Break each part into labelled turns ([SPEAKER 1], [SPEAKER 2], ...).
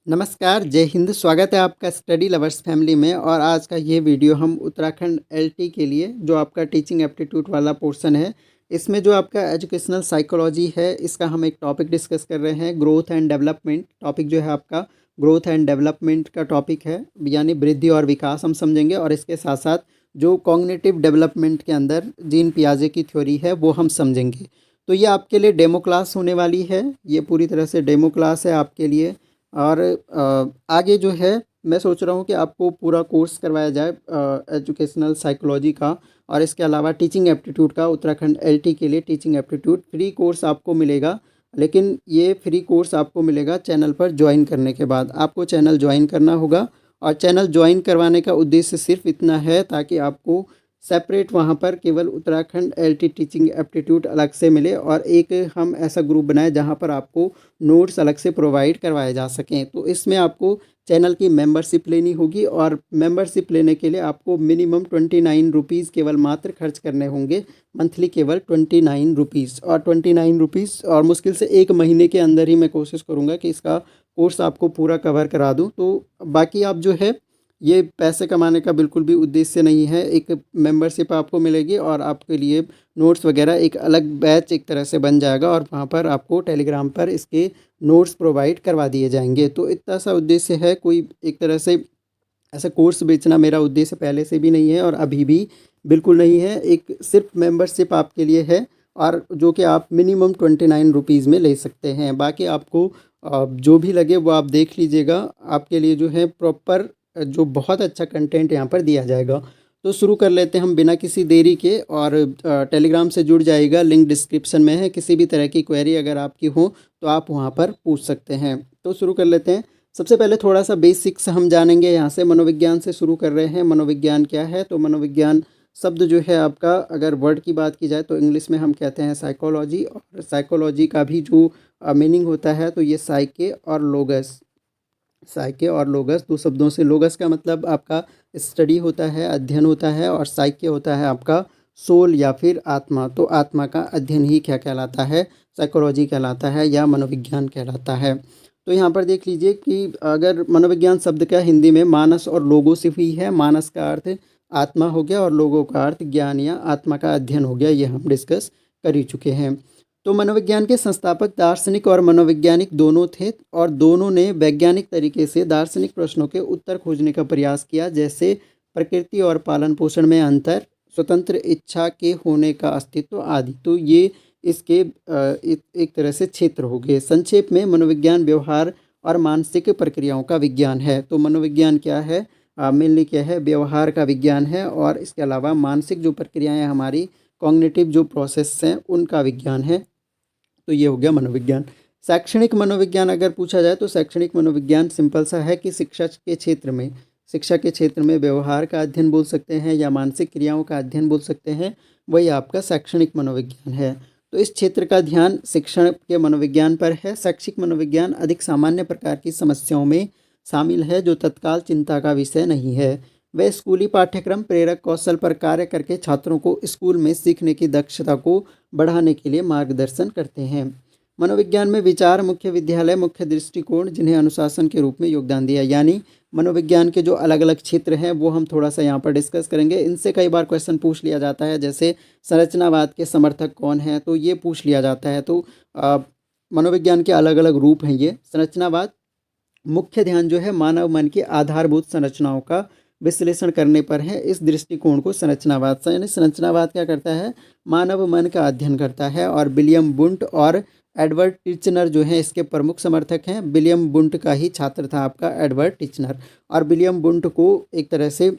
[SPEAKER 1] नमस्कार, जय हिंद। स्वागत है आपका स्टडी लवर्स फैमिली में। और आज का ये वीडियो हम उत्तराखंड एलटी के लिए जो आपका टीचिंग एप्टीट्यूड वाला पोर्शन है, इसमें जो आपका एजुकेशनल साइकोलॉजी है, इसका हम एक टॉपिक डिस्कस कर रहे हैं। ग्रोथ एंड डेवलपमेंट टॉपिक जो है आपका ग्रोथ एंड डेवलपमेंट का टॉपिक है, यानी वृद्धि और विकास हम समझेंगे। और इसके साथ साथ जो कॉग्निटिव डेवलपमेंट के अंदर जीन पियाजे की थ्योरी है वो हम समझेंगे। तो ये आपके लिए डेमो क्लास होने वाली है, ये पूरी तरह से डेमो क्लास है आपके लिए। और आगे जो है मैं सोच रहा हूँ कि आपको पूरा कोर्स करवाया जाए एजुकेशनल साइकोलॉजी का, और इसके अलावा टीचिंग एप्टीट्यूड का। उत्तराखंड एलटी के लिए टीचिंग एप्टीट्यूड फ्री कोर्स आपको मिलेगा, लेकिन ये फ्री कोर्स आपको मिलेगा चैनल पर ज्वाइन करने के बाद। आपको चैनल ज्वाइन करना होगा, और चैनल ज्वाइन करवाने का उद्देश्य सिर्फ इतना है ताकि आपको सेपरेट वहाँ पर केवल उत्तराखंड एलटी टीचिंग एप्टीट्यूड अलग से मिले, और एक हम ऐसा ग्रुप बनाए जहाँ पर आपको नोट्स अलग से प्रोवाइड करवाए जा सकें। तो इसमें आपको चैनल की मेंबरशिप लेनी होगी, और मेंबरशिप लेने के लिए आपको मिनिमम 29 रुपीज़ केवल मात्र खर्च करने होंगे। मंथली केवल 29 रुपीज़, और 29 रुपीज़, और मुश्किल से 1 महीने के अंदर ही मैं कोशिश करूँगा कि इसका कोर्स आपको पूरा कवर करा दूँ। तो बाकी आप जो है, ये पैसे कमाने का बिल्कुल भी उद्देश्य नहीं है। एक मेंबरशिप आपको मिलेगी, और आपके लिए नोट्स वगैरह एक अलग बैच एक तरह से बन जाएगा, और वहाँ पर आपको टेलीग्राम पर इसके नोट्स प्रोवाइड करवा दिए जाएंगे। तो इतना सा उद्देश्य है, कोई एक तरह से ऐसा कोर्स बेचना मेरा उद्देश्य पहले से भी नहीं है और अभी भी बिल्कुल नहीं है। एक सिर्फ मेंबरशिप आपके लिए है, और जो कि आप मिनिमम 29 रुपीज़ में ले सकते हैं। बाकी आपको जो भी लगे वो आप देख लीजिएगा। आपके लिए जो है प्रॉपर जो बहुत अच्छा कंटेंट यहाँ पर दिया जाएगा। तो शुरू कर लेते हैं हम बिना किसी देरी के। और टेलीग्राम से जुड़ जाइएगा, लिंक डिस्क्रिप्शन में है। किसी भी तरह की क्वेरी अगर आपकी हो तो आप वहाँ पर पूछ सकते हैं। तो शुरू कर लेते हैं। सबसे पहले थोड़ा सा बेसिक्स हम जानेंगे यहाँ से। मनोविज्ञान से शुरू कर रहे हैं। मनोविज्ञान क्या है? तो मनोविज्ञान शब्द जो है आपका, अगर वर्ड की बात की जाए तो इंग्लिश में हम कहते हैं साइकोलॉजी। और साइकोलॉजी का भी जो मीनिंग होता है, तो ये साइके और लोगस। साइके और लोगस दो शब्दों से, लोगस का मतलब आपका स्टडी होता है, अध्ययन होता है, और साइके होता है आपका सोल या फिर आत्मा। तो आत्मा का अध्ययन ही क्या कहलाता है? साइकोलॉजी कहलाता है, या मनोविज्ञान कहलाता है। तो यहाँ पर देख लीजिए कि अगर मनोविज्ञान शब्द का हिंदी में मानस और लोगों से हुई है। मानस का अर्थ आत्मा हो गया, और लोगों का अर्थ ज्ञान या आत्मा का अध्ययन हो गया। ये हम डिस्कस कर ही चुके हैं। तो मनोविज्ञान के संस्थापक दार्शनिक और मनोवैज्ञानिक दोनों थे, और दोनों ने वैज्ञानिक तरीके से दार्शनिक प्रश्नों के उत्तर खोजने का प्रयास किया, जैसे प्रकृति और पालन पोषण में अंतर, स्वतंत्र इच्छा के होने का अस्तित्व आदि। तो ये इसके एक तरह से क्षेत्र हो गए। संक्षेप में मनोविज्ञान व्यवहार और मानसिक प्रक्रियाओं का विज्ञान है। तो मनोविज्ञान क्या है? मेनली क्या है? व्यवहार का विज्ञान है, और इसके अलावा मानसिक जो प्रक्रियाएं हमारी, कॉग्निटिव जो प्रोसेस हैं, उनका विज्ञान है। तो ये हो गया मनोविज्ञान। शैक्षणिक मनोविज्ञान अगर पूछा जाए तो शैक्षणिक मनोविज्ञान सिंपल सा है कि शिक्षा के क्षेत्र में व्यवहार का अध्ययन बोल सकते हैं, या मानसिक क्रियाओं का अध्ययन बोल सकते हैं। वही आपका शैक्षणिक मनोविज्ञान है। तो इस क्षेत्र का ध्यान शिक्षण के मनोविज्ञान पर है। शैक्षिक मनोविज्ञान अधिक सामान्य प्रकार की समस्याओं में शामिल है, जो तत्काल चिंता का विषय नहीं है। वे स्कूली पाठ्यक्रम प्रेरक कौशल पर कार्य करके छात्रों को स्कूल में सीखने की दक्षता को बढ़ाने के लिए मार्गदर्शन करते हैं। मनोविज्ञान में विचार, मुख्य विद्यालय, मुख्य दृष्टिकोण, जिन्हें अनुशासन के रूप में योगदान दिया। यानी मनोविज्ञान के जो अलग अलग क्षेत्र हैं वो हम थोड़ा सा यहाँ पर डिस्कस करेंगे। इनसे कई बार क्वेश्चन पूछ लिया जाता है, जैसे संरचनावाद के समर्थक कौन है, तो ये पूछ लिया जाता है। तो मनोविज्ञान के अलग अलग रूप हैं ये। संरचनावाद, मुख्य ध्यान जो है मानव मन की आधारभूत संरचनाओं का विश्लेषण करने पर है। इस दृष्टिकोण को संरचनावाद, यानी संरचनावाद क्या करता है? मानव मन का अध्ययन करता है। और विलियम वुंट और एडवर्ड टिचनर जो हैं इसके प्रमुख समर्थक हैं। विलियम वुंट का ही छात्र था आपका एडवर्ड टिचनर। और विलियम वुंट को एक तरह से,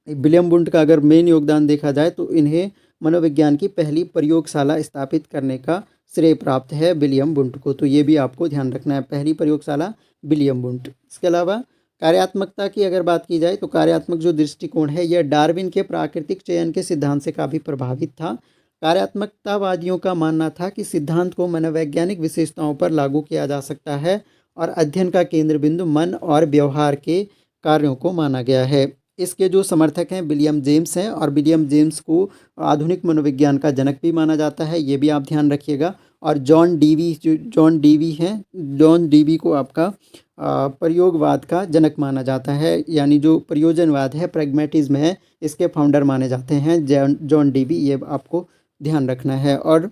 [SPEAKER 1] विलियम वुंट का अगर मेन योगदान देखा जाए तो इन्हें मनोविज्ञान की पहली प्रयोगशाला स्थापित करने का श्रेय प्राप्त है विलियम वुंट को। तो ये भी आपको ध्यान रखना है, पहली प्रयोगशाला विलियम वुंट। इसके अलावा कार्यात्मकता की अगर बात की जाए तो कार्यात्मक जो दृष्टिकोण है यह डार्विन के प्राकृतिक चयन के सिद्धांत से काफ़ी प्रभावित था। कार्यात्मकतावादियों का मानना था कि सिद्धांत को मनोवैज्ञानिक विशेषताओं पर लागू किया जा सकता है, और अध्ययन का केंद्र बिंदु मन और व्यवहार के कार्यों को माना गया है। इसके जो समर्थक हैं विलियम जेम्स हैं, और विलियम जेम्स को आधुनिक मनोविज्ञान का जनक भी माना जाता है, ये भी आप ध्यान रखिएगा। और जॉन डीवी हैं, जॉन डीवी को आपका प्रयोगवाद का जनक माना जाता है, यानी जो प्रयोजनवाद है, प्रैग्मैटिज्म है, इसके फाउंडर माने जाते हैं जॉन डीवी, ये आपको ध्यान रखना है। और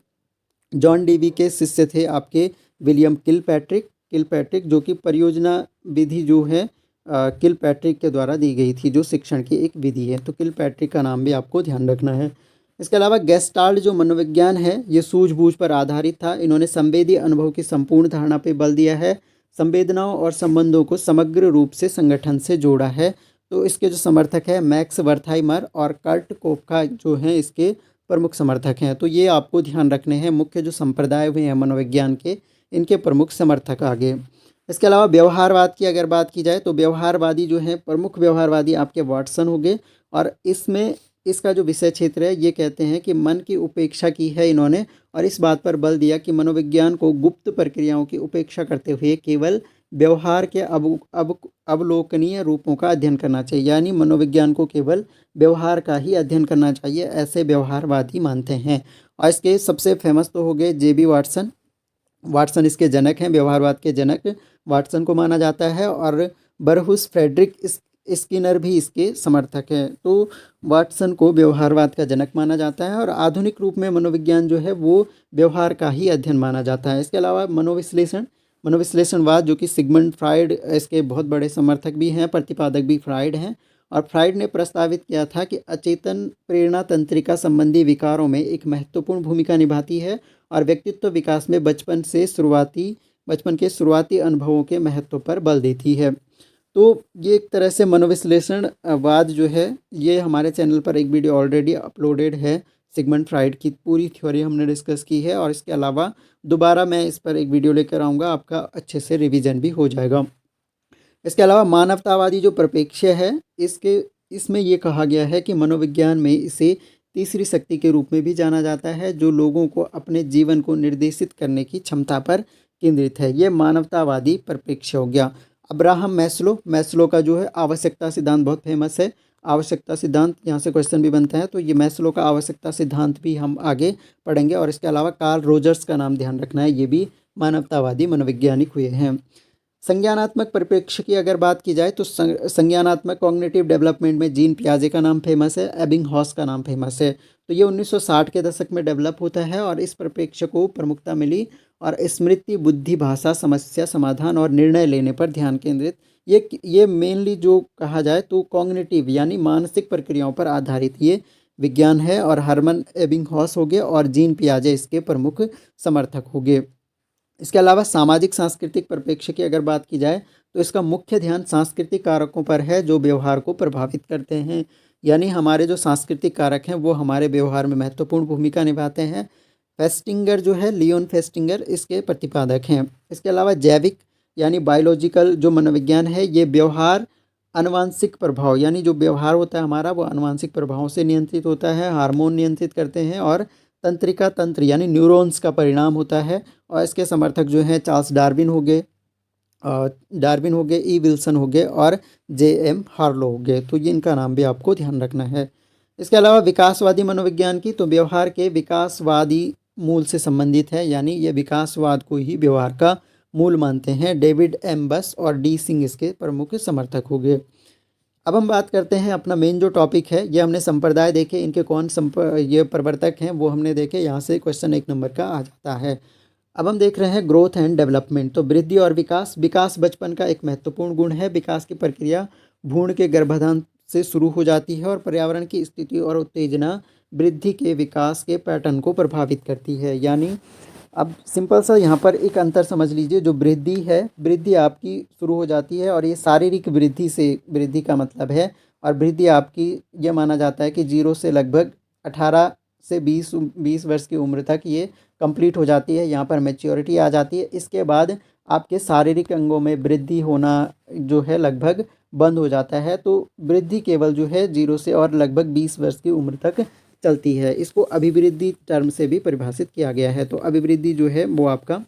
[SPEAKER 1] जॉन डीवी के शिष्य थे आपके विलियम किलपैट्रिक, जो कि परियोजना विधि जो है किलपैट्रिक के द्वारा दी गई थी, जो शिक्षण की एक विधि है। तो किलपैट्रिक का नाम भी आपको ध्यान रखना है। इसके अलावा गेस्टाल्ट जो मनोविज्ञान है, ये सूझबूझ पर आधारित था। इन्होंने संवेदी अनुभव की संपूर्ण धारणा पर बल दिया है, संवेदनाओं और संबंधों को समग्र रूप से संगठन से जोड़ा है। तो इसके जो समर्थक है मैक्स वर्थहाइमर और कर्ट कोपका जो हैं इसके प्रमुख समर्थक हैं। तो ये आपको ध्यान रखने हैं, मुख्य जो संप्रदाय हुए हैं मनोविज्ञान के, इनके प्रमुख समर्थक आगे। इसके अलावा व्यवहारवाद की अगर बात की जाए तो व्यवहारवादी जो हैं, प्रमुख व्यवहारवादी आपके वाटसन हो गए। और इसमें इसका जो विषय क्षेत्र है, ये कहते हैं कि मन की उपेक्षा की है इन्होंने, और इस बात पर बल दिया कि मनोविज्ञान को गुप्त प्रक्रियाओं की उपेक्षा करते हुए केवल व्यवहार के अवलोकनीय रूपों का अध्ययन करना चाहिए, यानी मनोविज्ञान को केवल व्यवहार का ही अध्ययन करना चाहिए, ऐसे व्यवहारवादी मानते हैं। और इसके सबसे फेमस तो हो गए जेबी वाटसन इसके जनक हैं, व्यवहारवाद के जनक वाटसन को माना जाता है। और बरहुस फ्रेडरिक स्किनर भी इसके समर्थक हैं। तो वाटसन को व्यवहारवाद का जनक माना जाता है, और आधुनिक रूप में मनोविज्ञान जो है वो व्यवहार का ही अध्ययन माना जाता है। इसके अलावा मनोविश्लेषणवाद, जो कि सिगमंड फ्राइड इसके बहुत बड़े समर्थक भी हैं, प्रतिपादक भी फ्राइड हैं। और फ्राइड ने प्रस्तावित किया था कि अचेतन प्रेरणा तंत्रिका संबंधी विकारों में एक महत्वपूर्ण भूमिका निभाती है, और व्यक्तित्व विकास में बचपन के शुरुआती अनुभवों के महत्व पर बल देती है। तो ये एक तरह से मनोविश्लेषणवाद जो है, ये हमारे चैनल पर एक वीडियो ऑलरेडी अपलोडेड है, सिगमंड फ्राइड की पूरी थ्योरी हमने डिस्कस की है। और इसके अलावा दोबारा मैं इस पर एक वीडियो लेकर आऊँगा, आपका अच्छे से रिवीजन भी हो जाएगा। इसके अलावा मानवतावादी जो परिप्रेक्ष्य है, इसमें ये कहा गया है कि मनोविज्ञान में इसे तीसरी शक्ति के रूप में भी जाना जाता है, जो लोगों को अपने जीवन को निर्देशित करने की क्षमता पर केंद्रित है। ये मानवतावादी परिप्रेक्ष्य हो गया। अब्राहम मैस्लो का जो है आवश्यकता सिद्धांत बहुत फेमस है। आवश्यकता सिद्धांत, यहाँ से क्वेश्चन भी बनता है, तो ये मैस्लो का आवश्यकता सिद्धांत भी हम आगे पढ़ेंगे। और इसके अलावा कार्ल रोजर्स का नाम ध्यान रखना है, ये भी मानवतावादी मनोवैज्ञानिक हुए हैं। संज्ञानात्मक परिप्रेक्ष्य की अगर बात की जाए तो संज्ञानात्मक कॉग्निटिव डेवलपमेंट में जीन पियाजे का नाम फेमस है, एबिंगहॉस का नाम फेमस है। तो ये 1960 के दशक में डेवलप होता है, और इस परिप्रेक्ष्य को प्रमुखता मिली, और स्मृति, बुद्धि, भाषा, समस्या समाधान और निर्णय लेने पर ध्यान केंद्रित, ये मेनली जो कहा जाए तो कॉग्निटिव यानी मानसिक प्रक्रियाओं पर आधारित ये विज्ञान है। और हर्मन एबिंगहॉस हो गए और जीन पियाजे इसके प्रमुख समर्थक हो गए। इसके अलावा सामाजिक सांस्कृतिक परिप्रेक्ष्य की अगर बात की जाए तो इसका मुख्य ध्यान सांस्कृतिक कारकों पर है, जो व्यवहार को प्रभावित करते हैं, यानी हमारे जो सांस्कृतिक कारक हैं वो हमारे व्यवहार में महत्वपूर्ण भूमिका निभाते हैं। फेस्टिंगर जो है, लियोन फेस्टिंगर इसके प्रतिपादक हैं। इसके अलावा जैविक यानी बायोलॉजिकल जो मनोविज्ञान है, ये व्यवहार आनुवांशिक प्रभाव, यानी जो व्यवहार होता है हमारा वो आनुवांशिक प्रभावों से नियंत्रित होता है, हार्मोन नियंत्रित करते हैं, और तंत्रिका तंत्र यानी न्यूरॉन्स का परिणाम होता है। और इसके समर्थक जो हैं चार्ल्स डार्विन हो गए, ई विल्सन हो गए, और जे.एम. हार्लो हो गए। तो ये इनका नाम भी आपको ध्यान रखना है। इसके अलावा विकासवादी मनोविज्ञान की, तो व्यवहार के विकासवादी मूल से संबंधित है, यानी ये विकासवाद को ही व्यवहार का मूल मानते हैं। डेविड एम बस और डी सिंह इसके प्रमुख समर्थक हो गए। अब हम बात करते हैं अपना मेन जो टॉपिक है, ये हमने संप्रदाय देखे, इनके कौन ये प्रवर्तक हैं वो हमने देखे। यहाँ से क्वेश्चन 1 नंबर का आ जाता है। अब हम देख रहे हैं ग्रोथ एंड डेवलपमेंट। तो वृद्धि और विकास बचपन का एक महत्वपूर्ण गुण है। विकास की प्रक्रिया भ्रूण के गर्भाधान से शुरू हो जाती है, और पर्यावरण की स्थिति और उत्तेजना वृद्धि के विकास के पैटर्न को प्रभावित करती है। यानी अब सिंपल सा यहाँ पर एक अंतर समझ लीजिए, जो वृद्धि है, वृद्धि आपकी शुरू हो जाती है, और ये शारीरिक वृद्धि से वृद्धि का मतलब है। और वृद्धि आपकी यह माना जाता है कि 0 से लगभग 18 से 20 वर्ष की उम्र तक ये कंप्लीट हो जाती है, यहाँ पर मैच्योरिटी आ जाती है। इसके बाद आपके शारीरिक अंगों में वृद्धि होना जो है लगभग बंद हो जाता है। तो वृद्धि केवल जो है 0 से और लगभग 20 वर्ष की उम्र तक चलती है। इसको अभिवृद्धि टर्म से भी परिभाषित किया गया है। तो अभिवृद्धि जो है वो आपका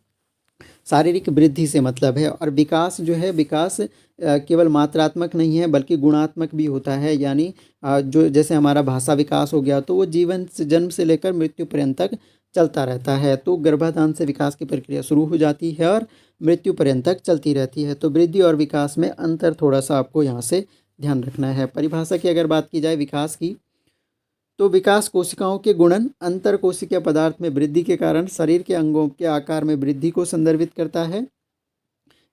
[SPEAKER 1] शारीरिक वृद्धि से मतलब है। और विकास जो है, विकास केवल मात्रात्मक नहीं है बल्कि गुणात्मक भी होता है। यानी जो जैसे हमारा भाषा विकास हो गया, तो वो जीवन से जन्म से लेकर मृत्यु पर्यंत तक चलता रहता है। तो गर्भाधान से विकास की प्रक्रिया शुरू हो जाती है और मृत्यु पर्यंत तक चलती रहती है। तो वृद्धि और विकास में अंतर थोड़ा सा आपको यहाँ से ध्यान रखना है। परिभाषा की अगर बात की जाए विकास की, तो विकास कोशिकाओं के गुणन अंतर कोशिकीय पदार्थ में वृद्धि के कारण शरीर के अंगों के आकार में वृद्धि को संदर्भित करता है।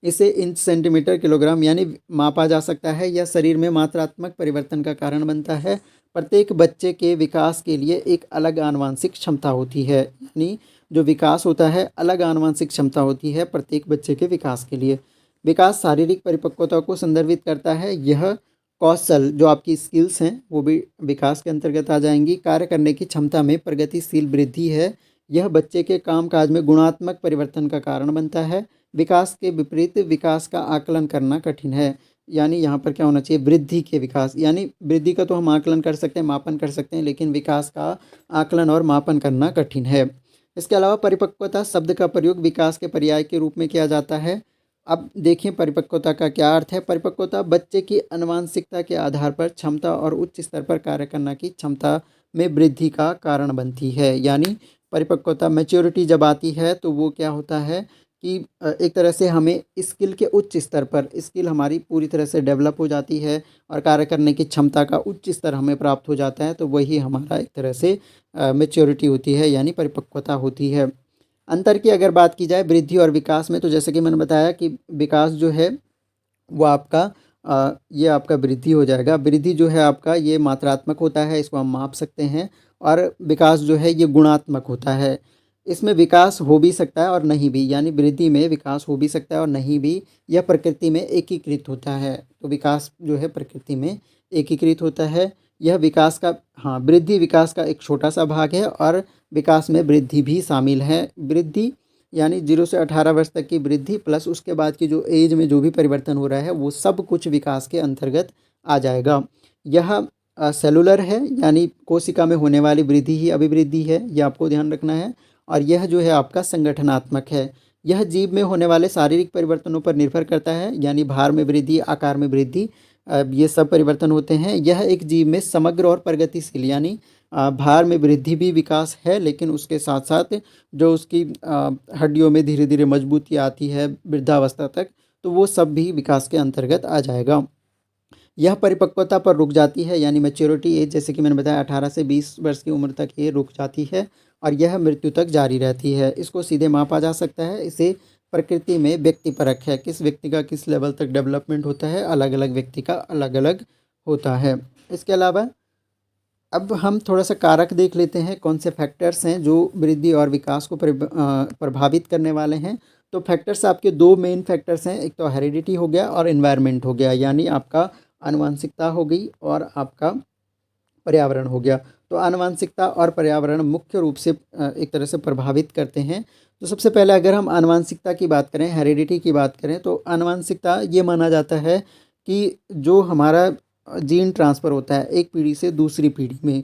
[SPEAKER 1] इसे इंच सेंटीमीटर किलोग्राम यानी मापा जा सकता है। यह शरीर में मात्रात्मक परिवर्तन का कारण बनता है। प्रत्येक बच्चे के विकास के लिए एक अलग आनुवंशिक क्षमता होती है, यानी जो विकास होता है अलग आनुवंशिक क्षमता होती है प्रत्येक बच्चे के विकास के लिए। विकास शारीरिक परिपक्वता को संदर्भित करता है। यह कौशल जो आपकी स्किल्स हैं वो भी विकास के अंतर्गत आ जाएंगी। कार्य करने की क्षमता में प्रगतिशील वृद्धि है। यह बच्चे के कामकाज में गुणात्मक परिवर्तन का कारण बनता है। विकास के विपरीत विकास का आकलन करना कठिन है, यानी यहाँ पर क्या होना चाहिए, वृद्धि के विकास, यानी वृद्धि का तो हम आकलन कर सकते हैं, मापन कर सकते हैं, लेकिन विकास का आकलन और मापन करना कठिन है। इसके अलावा परिपक्वता शब्द का प्रयोग विकास के पर्याय के रूप में किया जाता है। अब देखिए परिपक्वता का क्या अर्थ है। परिपक्वता बच्चे की आनुवंशिकता के आधार पर क्षमता और उच्च स्तर पर कार्य करने की क्षमता में वृद्धि का कारण बनती है। यानी परिपक्वता मैच्योरिटी जब आती है तो वो क्या होता है कि एक तरह से हमें स्किल के उच्च स्तर पर, स्किल हमारी पूरी तरह से डेवलप हो जाती है और कार्य करने की क्षमता का उच्च स्तर हमें प्राप्त हो जाता है। तो वही हमारा एक तरह से मैच्योरिटी होती है, यानी परिपक्वता होती है। अंतर की अगर बात की जाए वृद्धि और विकास में, तो जैसे कि मैंने बताया कि विकास जो है वो आपका ये आपका वृद्धि हो जाएगा। वृद्धि जो है आपका ये मात्रात्मक होता है, इसको हम माप सकते हैं, और विकास जो है ये गुणात्मक होता है। इसमें विकास हो भी सकता है और नहीं भी, यानी वृद्धि में विकास हो भी सकता है और नहीं भी। यह प्रकृति में एकीकृत होता है। तो विकास जो है प्रकृति में एकीकृत होता है। यह विकास का, हाँ, वृद्धि विकास का एक छोटा सा भाग है और विकास में वृद्धि भी शामिल है। वृद्धि यानी 0 से 18 वर्ष तक की वृद्धि प्लस उसके बाद की जो एज में जो भी परिवर्तन हो रहा है वो सब कुछ विकास के अंतर्गत आ जाएगा। यह सेलुलर है, यानी कोशिका में होने वाली वृद्धि ही अभिवृद्धि है, ये आपको ध्यान रखना है। और यह जो है आपका संगठनात्मक है। यह जीव में होने वाले शारीरिक परिवर्तनों पर निर्भर करता है, यानी भार में वृद्धि, आकार में वृद्धि, ये सब परिवर्तन होते हैं। यह एक जीव में समग्र और प्रगतिशील, यानी भार में वृद्धि भी विकास है, लेकिन उसके साथ साथ जो उसकी हड्डियों में धीरे धीरे मजबूती आती है वृद्धावस्था तक, तो वो सब भी विकास के अंतर्गत आ जाएगा। यह परिपक्वता पर रुक जाती है, यानी मैच्योरिटी एज, जैसे कि मैंने बताया 18 से 20 वर्ष की उम्र तक ये रुक जाती है और यह मृत्यु तक जारी रहती है। इसको सीधे मापा जा सकता है। इसे प्रकृति में व्यक्तिपरक है, किस व्यक्ति का किस लेवल तक डेवलपमेंट होता है, अलग अलग व्यक्ति का अलग अलग होता है। इसके अलावा अब हम थोड़ा सा कारक देख लेते हैं, कौन से फैक्टर्स हैं जो वृद्धि और विकास को प्रभावित करने वाले हैं। तो फैक्टर्स आपके दो मेन फैक्टर्स हैं, एक तो हेरिडिटी हो गया और एनवायरनमेंट हो गया, यानी आपका आनुवंशिकता हो गई और आपका पर्यावरण हो गया। तो आनुवंशिकता और पर्यावरण मुख्य रूप से एक तरह से प्रभावित करते हैं। तो सबसे पहले अगर हम आनुवंशिकता की बात करें, हेरिडिटी की बात करें, तो आनुवंशिकता ये माना जाता है कि जो हमारा जीन ट्रांसफ़र होता है एक पीढ़ी से दूसरी पीढ़ी में,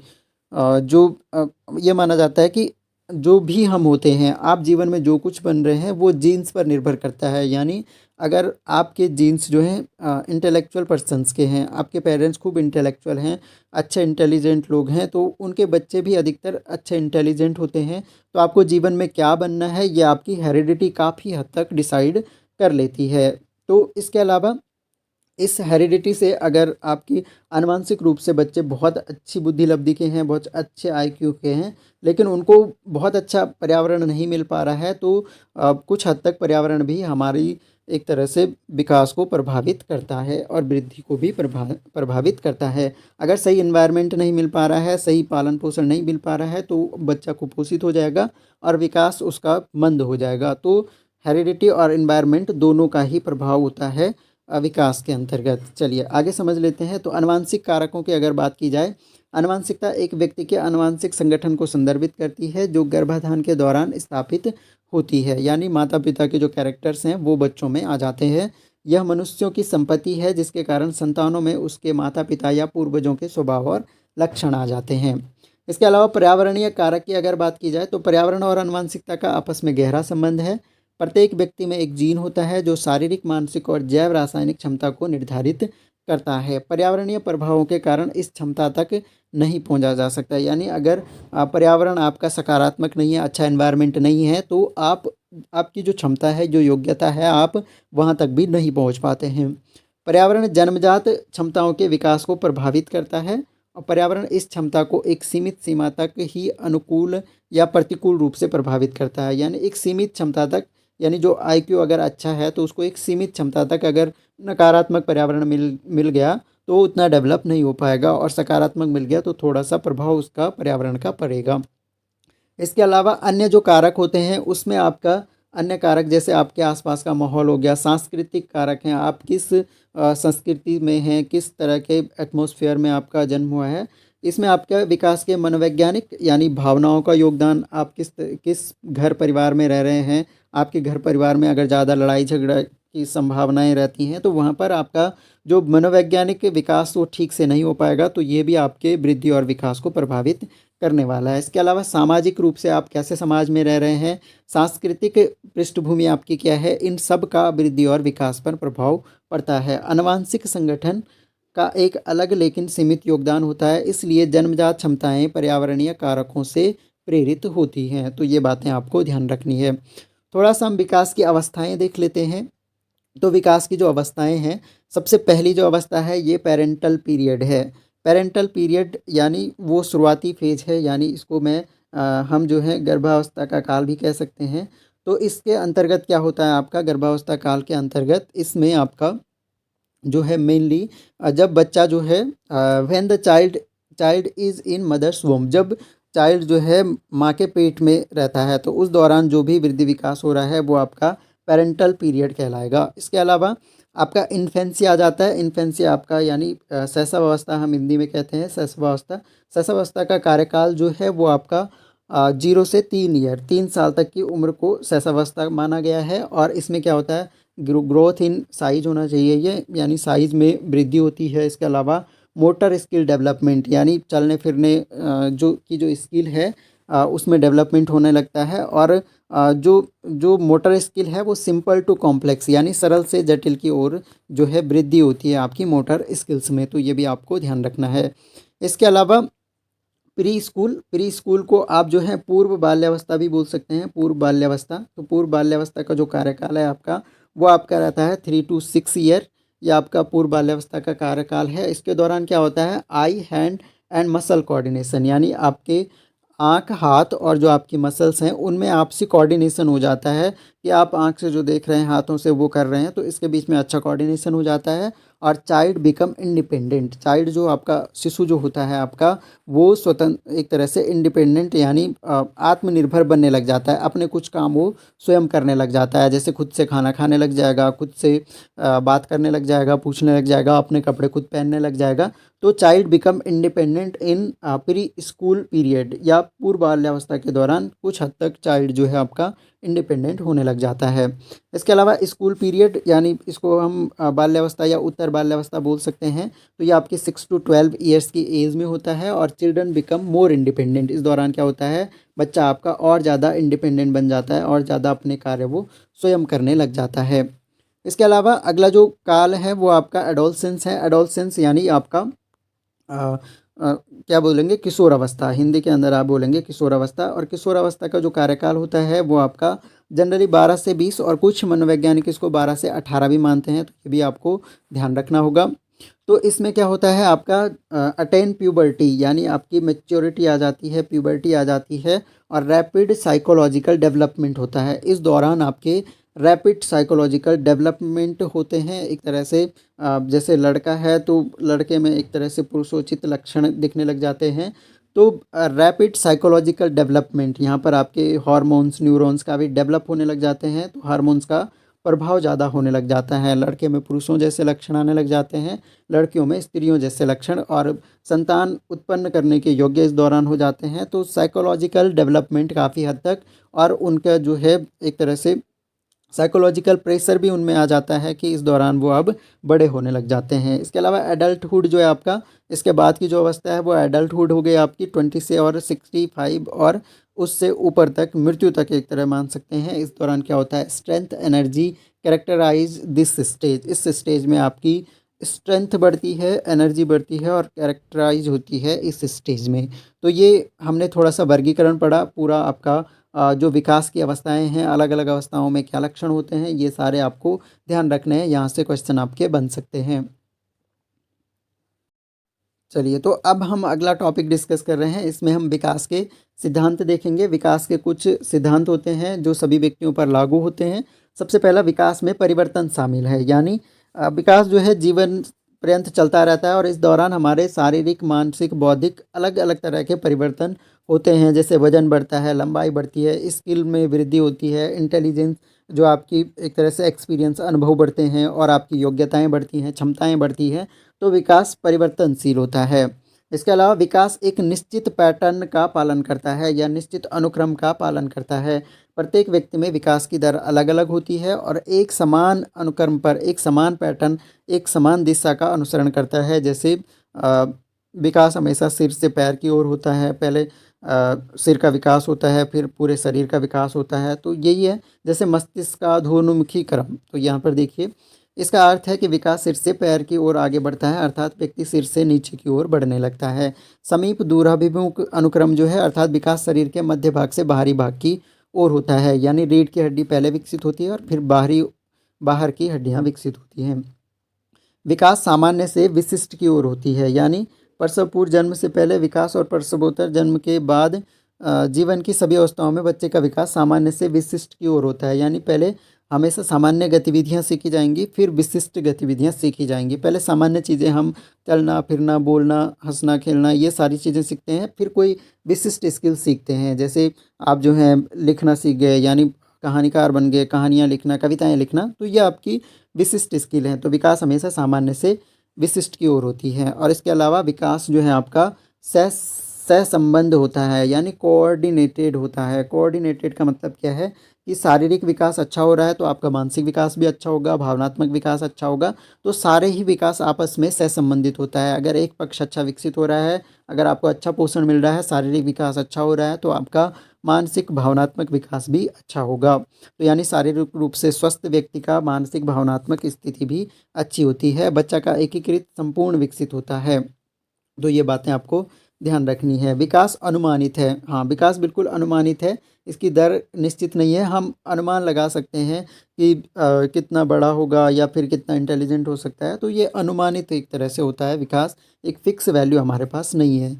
[SPEAKER 1] ये माना जाता है कि जो भी हम होते हैं, आप जीवन में जो कुछ बन रहे हैं वो जीन्स पर निर्भर करता है। यानी अगर आपके जीन्स जो हैं इंटेलेक्चुअल पर्सन्स के हैं, आपके पेरेंट्स खूब इंटेलेक्चुअल हैं, अच्छे इंटेलिजेंट लोग हैं, तो उनके बच्चे भी अधिकतर अच्छे इंटेलिजेंट होते हैं। तो आपको जीवन में क्या बनना है ये आपकी हेरिडिटी काफ़ी हद तक डिसाइड कर लेती है। तो इसके अलावा इस हेरिडिटी से अगर आपकी आनुवंशिक रूप से बच्चे बहुत अच्छी बुद्धि लब्धि के हैं, बहुत अच्छे आईक्यू के हैं, लेकिन उनको बहुत अच्छा पर्यावरण नहीं मिल पा रहा है, तो कुछ हद तक पर्यावरण भी हमारी एक तरह से विकास को प्रभावित करता है और वृद्धि को भी प्रभावित करता है। अगर सही एनवायरनमेंट नहीं मिल पा रहा है, सही पालन पोषण नहीं मिल पा रहा है, तो बच्चा कुपोषित हो जाएगा और विकास उसका मंद हो जाएगा। तो हेरिडिटी और एनवायरनमेंट दोनों का ही प्रभाव होता है विकास के अंतर्गत। चलिए आगे समझ लेते हैं। तो आनुवंशिक कारकों की अगर बात की जाए, आनुवंशिकता एक व्यक्ति के आनुवंशिक संगठन को संदर्भित करती है जो गर्भाधान के दौरान स्थापित होती है, यानी माता पिता के जो कैरेक्टर्स हैं वो बच्चों में आ जाते हैं। यह मनुष्यों की संपत्ति है जिसके कारण संतानों में उसके माता पिता या पूर्वजों के स्वभाव और लक्षण आ जाते हैं। इसके अलावा पर्यावरणीय कारक की अगर बात की जाए, तो पर्यावरण और आनुवंशिकता का आपस में गहरा संबंध है। प्रत्येक व्यक्ति में एक जीन होता है जो शारीरिक, मानसिक और जैव रासायनिक क्षमता को निर्धारित करता है। पर्यावरणीय प्रभावों के कारण इस क्षमता तक नहीं पहुंचा जा सकता। यानी अगर पर्यावरण आपका सकारात्मक नहीं है, अच्छा एनवायरनमेंट नहीं है, तो आपकी जो क्षमता है, जो योग्यता है, आप वहां तक भी नहीं पहुंच पाते हैं। पर्यावरण जन्मजात क्षमताओं के विकास को प्रभावित करता है और पर्यावरण इस क्षमता को एक सीमित सीमा तक ही अनुकूल या प्रतिकूल रूप से प्रभावित करता है। यानी एक सीमित क्षमता तक, यानी जो आईक्यू अगर अच्छा है तो उसको एक सीमित क्षमता तक अगर नकारात्मक पर्यावरण मिल मिल गया तो उतना डेवलप नहीं हो पाएगा, और सकारात्मक मिल गया तो थोड़ा सा प्रभाव उसका पर्यावरण का पड़ेगा। इसके अलावा अन्य जो कारक होते हैं उसमें आपका अन्य कारक जैसे आपके आसपास का माहौल हो गया, सांस्कृतिक कारक हैं, आप किस संस्कृति में हैं, किस तरह के एटमॉस्फेयर में आपका जन्म हुआ है, इसमें आपका विकास के मनोवैज्ञानिक यानी भावनाओं का योगदान, आप किस घर परिवार में रह रहे हैं, आपके घर परिवार में अगर ज़्यादा लड़ाई झगड़ा की संभावनाएं रहती हैं तो वहाँ पर आपका जो मनोवैज्ञानिक विकास वो ठीक से नहीं हो पाएगा, तो ये भी आपके वृद्धि और विकास को प्रभावित करने वाला है। इसके अलावा सामाजिक रूप से आप कैसे समाज में रह रहे हैं, सांस्कृतिक पृष्ठभूमि आपकी क्या है, इन सब का वृद्धि और विकास पर प्रभाव पड़ता है। आनुवांशिक संगठन का एक अलग लेकिन सीमित योगदान होता है, इसलिए जन्मजात क्षमताएं पर्यावरणीय कारकों से प्रेरित होती हैं। तो ये बातें आपको ध्यान रखनी है। थोड़ा सा हम विकास की अवस्थाएं देख लेते हैं। तो विकास की जो अवस्थाएं हैं, सबसे पहली जो अवस्था है ये पेरेंटल पीरियड है। पेरेंटल पीरियड यानी वो शुरुआती फेज है, यानी इसको हम जो है गर्भावस्था का काल भी कह सकते हैं। तो इसके अंतर्गत क्या होता है, आपका गर्भावस्था काल के अंतर्गत इसमें आपका जो है मेनली जब बच्चा जो है when the child child is in mother's womb, जब चाइल्ड जो है माँ के पेट में रहता है तो उस दौरान जो भी वृद्धि विकास हो रहा है वो आपका पेरेंटल पीरियड कहलाएगा। इसके अलावा आपका इन्फेंसी आ जाता है। इन्फेंसी आपका यानी शैशवावस्था हम हिंदी में कहते हैं, शैशवावस्था। शैशवावस्था का कार्यकाल जो है वो आपका 0 से 3 ईयर 3 साल तक की उम्र को शैशवावस्था माना गया है। और इसमें क्या होता है, ग्रोथ इन साइज होना चाहिए ये, यानी साइज में वृद्धि होती है। इसके अलावा मोटर स्किल डेवलपमेंट यानी चलने फिरने जो स्किल है उसमें डेवलपमेंट होने लगता है। और जो जो मोटर स्किल है वो सिंपल टू कॉम्प्लेक्स यानी सरल से जटिल की ओर जो है वृद्धि होती है आपकी मोटर स्किल्स में, तो ये भी आपको ध्यान रखना है। इसके अलावा प्री स्कूल को आप जो है पूर्व बाल्यावस्था भी बोल सकते हैं, पूर्व बाल्यावस्था। तो पूर्व बाल्यावस्था का जो कार्यकाल है आपका वो आपका रहता है 3 to 6 ईयर। ये आपका पूर्व बाल्यावस्था का कार्यकाल है। इसके दौरान क्या होता है, आई हैंड एंड मसल कोऑर्डिनेशन, यानी आपके आँख हाथ और जो आपकी मसल्स हैं उनमें आपसी कोऑर्डिनेशन हो जाता है कि आप आँख से जो देख रहे हैं हाथों से वो कर रहे हैं, तो इसके बीच में अच्छा कोऑर्डिनेशन हो जाता है। और चाइल्ड बिकम इंडिपेंडेंट, चाइल्ड जो आपका शिशु जो होता है आपका वो स्वतंत्र एक तरह से इंडिपेंडेंट यानी आत्मनिर्भर बनने लग जाता है, अपने कुछ काम वो स्वयं करने लग जाता है। जैसे खुद से खाना खाने लग जाएगा, खुद से बात करने लग जाएगा, पूछने लग जाएगा, अपने कपड़े खुद पहनने लग जाएगा। तो child become independent in pre school period या पूर्व बाल्यावस्था के दौरान कुछ हद तक चाइल्ड जो है आपका इंडिपेंडेंट होने लग जाता है। इसके अलावा स्कूल पीरियड यानी इसको हम बाल्यावस्था या उत्तर बाल्यावस्था बोल सकते हैं। तो ये आपकी 6 to 12 ईयर्स की एज में होता है। और चिल्ड्रन बिकम मोर इंडिपेंडेंट, इस दौरान क्या होता है, बच्चा आपका और ज़्यादा इंडिपेंडेंट बन जाता है और ज़्यादा अपने कार्य वो स्वयं करने लग जाता है। इसके अलावा अगला जो काल है वो आपका एडोलसेंस है। एडोलसेंस यानी आपका अ, क्या बोलेंगे, किशोर अवस्था, हिंदी के अंदर आप बोलेंगे किशोर अवस्था। और किशोर अवस्था का जो कार्यकाल होता है वो आपका जनरली 12 से 20 और कुछ मनोवैज्ञानिक इसको 12 से 18 भी मानते हैं, तो ये भी आपको ध्यान रखना होगा। तो इसमें क्या होता है आपका अटेन प्यूबर्टी यानी आपकी मेच्योरिटी आ जाती है, प्यूबर्टी आ जाती है और रैपिड साइकोलॉजिकल डेवलपमेंट होता है। इस दौरान आपके रैपिड साइकोलॉजिकल डेवलपमेंट होते हैं एक तरह से। जैसे लड़का है तो लड़के में एक तरह से पुरुषोचित लक्षण दिखने लग जाते हैं। तो रैपिड साइकोलॉजिकल डेवलपमेंट यहाँ पर आपके हार्मोन्स न्यूरॉन्स का भी डेवलप होने लग जाते हैं, तो हार्मोन्स का प्रभाव ज़्यादा होने लग जाता है। लड़के में पुरुषों जैसे लक्षण आने लग जाते हैं, लड़कियों में स्त्रियों जैसे लक्षण, और संतान उत्पन्न करने के योग्य इस दौरान हो जाते हैं। तो साइकोलॉजिकल डेवलपमेंट काफ़ी हद तक, और उनका जो है एक तरह से साइकोलॉजिकल प्रेशर भी उनमें आ जाता है कि इस दौरान वो अब बड़े होने लग जाते हैं। इसके अलावा एडल्टहुड जो है आपका, इसके बाद की जो अवस्था है वो एडल्टहुड हो गई आपकी 20 से और 65 और उससे ऊपर तक, मृत्यु तक एक तरह मान सकते हैं। इस दौरान क्या होता है, strength energy characterise this stage, इस स्टेज में आपकी स्ट्रेंथ बढ़ती है, एनर्जी बढ़ती है और कैरेक्टराइज होती है इस स्टेज में। तो ये हमने थोड़ा-सा वर्गीकरण पढ़ा, पूरा आपका जो विकास की अवस्थाएँ हैं, अलग-अलग अवस्थाओं में क्या लक्षण होते हैं, ये सारे आपको ध्यान रखने हैं, यहाँ से क्वेश्चन आपके बन सकते हैं। चलिए, तो अब हम अगला टॉपिक डिस्कस कर रहे हैं, इसमें हम विकास के सिद्धांत देखेंगे। विकास के कुछ सिद्धांत होते हैं जो सभी व्यक्तियों पर लागू होते हैं। सबसे पहला, विकास में परिवर्तन शामिल है, यानी विकास जो है जीवन पर्यंत चलता रहता है और इस दौरान हमारे शारीरिक, मानसिक, बौद्धिक अलग-अलग तरह के परिवर्तन होते हैं। जैसे वज़न बढ़ता है, लंबाई बढ़ती है, स्किल में वृद्धि होती है, इंटेलिजेंस जो आपकी एक तरह से एक्सपीरियंस, अनुभव बढ़ते हैं और आपकी योग्यताएँ बढ़ती हैं, क्षमताएँ बढ़ती हैं। तो विकास परिवर्तनशील होता है। इसके अलावा विकास एक निश्चित पैटर्न का पालन करता है या निश्चित अनुक्रम का पालन करता है। प्रत्येक व्यक्ति में विकास की दर अलग-अलग होती है और एक समान अनुक्रम पर, एक समान पैटर्न, एक समान दिशा का अनुसरण करता है। जैसे विकास हमेशा सिर से पैर की ओर होता है। पहले सिर का विकास होता है, फिर पूरे शरीर का विकास होता है। तो यही है, जैसे मस्तिष्क का अधोन्मुखी क्रम। तो यहाँ पर देखिए, इसका अर्थ है कि विकास सिर से पैर की ओर आगे बढ़ता है, अर्थात व्यक्ति सिर से नीचे की ओर बढ़ने लगता है। समीप दूराभिमुख अनुक्रम जो है, अर्थात विकास शरीर के मध्य भाग से बाहरी भाग की ओर होता है, यानी रीढ़ की हड्डी पहले विकसित होती है और फिर बाहर की हड्डियां विकसित होती हैं। विकास सामान्य से विशिष्ट की ओर होती है, यानी प्रसव पूर्व जन्म से पहले विकास और प्रसवोत्तर जन्म के बाद जीवन की सभी अवस्थाओं में बच्चे का विकास सामान्य से विशिष्ट की ओर होता है। यानी पहले हमेशा सामान्य गतिविधियां सीखी जाएंगी, फिर विशिष्ट गतिविधियां सीखी जाएंगी। पहले सामान्य चीज़ें, हम चलना फिरना, बोलना, हंसना खेलना, ये सारी चीज़ें सीखते हैं, फिर कोई विशिष्ट स्किल सीखते हैं। जैसे आप जो है लिखना सीख गए, यानी कहानीकार बन गए, कहानियाँ लिखना, कविताएँ लिखना, तो ये आपकी विशिष्ट स्किल हैं। तो विकास हमेशा सामान्य से विशिष्ट की ओर होती है। और इसके अलावा विकास जो है आपका सह सहसंबंध होता है, यानी कोऑर्डिनेटेड होता है। कोऑर्डिनेटेड का मतलब क्या है कि शारीरिक विकास अच्छा हो रहा है तो आपका मानसिक विकास भी अच्छा होगा, भावनात्मक विकास अच्छा होगा। तो सारे ही विकास आपस में सहसंबंधित होता है। अगर एक पक्ष अच्छा विकसित हो रहा है, अगर आपको अच्छा पोषण मिल रहा है, शारीरिक विकास अच्छा हो रहा है, तो आपका मानसिक भावनात्मक विकास भी अच्छा होगा। तो यानी शारीरिक रूप से स्वस्थ व्यक्ति का मानसिक भावनात्मक स्थिति भी अच्छी होती है। बच्चा का एकीकृत संपूर्ण विकसित होता है। तो ये बातें आपको ध्यान रखनी है। विकास अनुमानित है। हाँ, विकास बिल्कुल अनुमानित है, इसकी दर निश्चित नहीं है। हम अनुमान लगा सकते हैं कि कितना बड़ा होगा या फिर कितना इंटेलिजेंट हो सकता है। तो ये अनुमानित एक तरह से होता है विकास, एक फिक्स वैल्यू हमारे पास नहीं है।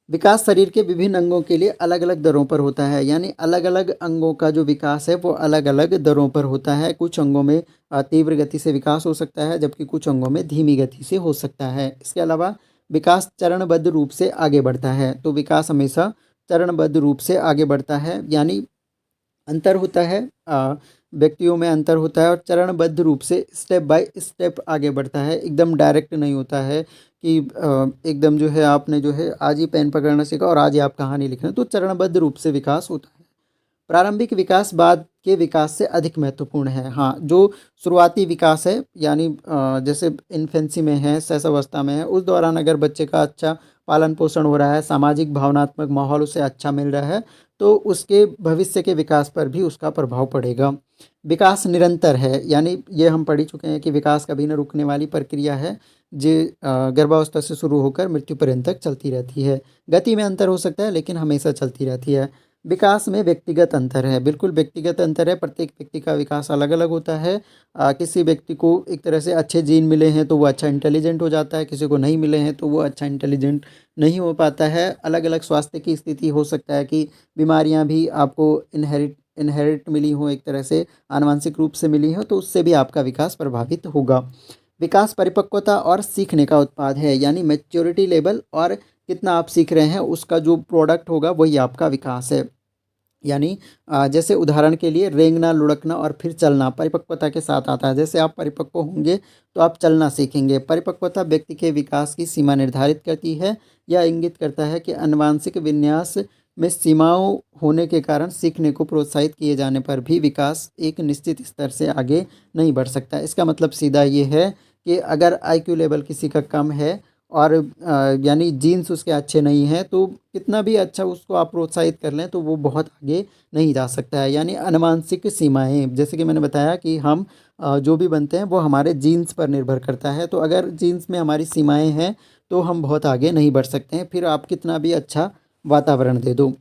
[SPEAKER 1] विकास शरीर के विभिन्न अंगों के लिए अलग-अलग दरों पर होता है, यानी अलग-अलग अंगों का जो विकास है वो अलग-अलग दरों पर होता है। कुछ अंगों में तीव्र गति से विकास हो सकता है, जबकि कुछ अंगों में धीमी गति से हो सकता है। इसके अलावा विकास चरणबद्ध रूप से आगे बढ़ता है। तो विकास हमेशा चरणबद्ध रूप से आगे बढ़ता है, यानी अंतर होता है, व्यक्तियों में अंतर होता है और चरणबद्ध रूप से स्टेप बाय स्टेप आगे बढ़ता है। एकदम डायरेक्ट नहीं होता है कि एकदम जो है आपने जो है आज ही पेन पकड़ना सीखा और आज ही आप कहानी लिख रहे हैं। तो चरणबद्ध रूप से विकास होता है। प्रारंभिक विकास बाद के विकास से अधिक महत्वपूर्ण है। हाँ, जो शुरुआती विकास है, यानी जैसे इन्फेंसी में है, शैशवावस्था में है, उस दौरान अगर बच्चे का अच्छा पालन पोषण हो रहा है, सामाजिक भावनात्मक माहौल उसे अच्छा मिल रहा है, तो उसके भविष्य के विकास पर भी उसका प्रभाव पड़ेगा। विकास निरंतर है, यानी ये हम पढ़ ही चुके हैं कि विकास कभी न रुकने वाली प्रक्रिया है, जो गर्भावस्था से शुरू होकर मृत्यु पर्यंत तक चलती रहती है। गति में अंतर हो सकता है, लेकिन हमेशा चलती रहती है। विकास में व्यक्तिगत अंतर है, बिल्कुल व्यक्तिगत अंतर है। प्रत्येक व्यक्ति का विकास अलग-अलग होता है। किसी व्यक्ति को एक तरह से अच्छे जीन मिले हैं तो वो अच्छा इंटेलिजेंट हो जाता है, किसी को नहीं मिले हैं तो वो अच्छा इंटेलिजेंट नहीं हो पाता है। अलग-अलग स्वास्थ्य की स्थिति हो सकता है कि बीमारियां भी आपको इनहेरिट मिली हों, एक तरह से आनुवंशिक रूप से मिली हों, तो उससे भी आपका विकास प्रभावित होगा। विकास परिपक्वता और सीखने का उत्पाद है, यानी मैच्योरिटी लेवल और कितना आप सीख रहे हैं उसका जो प्रोडक्ट होगा वही आपका विकास है। यानी जैसे उदाहरण के लिए रेंगना, लुढ़कना और फिर चलना परिपक्वता के साथ आता है। जैसे आप परिपक्व होंगे तो आप चलना सीखेंगे। परिपक्वता व्यक्ति के विकास की सीमा निर्धारित करती है। यह इंगित करता है कि आनुवांशिक विन्यास में सीमाओं होने के कारण सीखने को प्रोत्साहित किए जाने पर भी विकास एक निश्चित स्तर से आगे नहीं बढ़ सकता। इसका मतलब सीधा ये है कि अगर आईक्यू लेवल किसी का कम है और यानी जीन्स उसके अच्छे नहीं हैं, तो कितना भी अच्छा उसको आप प्रोत्साहित कर लें तो वो बहुत आगे नहीं जा सकता है। यानी अनुवांशिक सीमाएँ, जैसे कि मैंने बताया कि हम जो भी बनते हैं वो हमारे जीन्स पर निर्भर करता है। तो अगर जीन्स में हमारी सीमाएँ हैं तो हम बहुत आगे नहीं बढ़ सकते हैं, फिर आप कितना भी अच्छा वातावरण दे दो।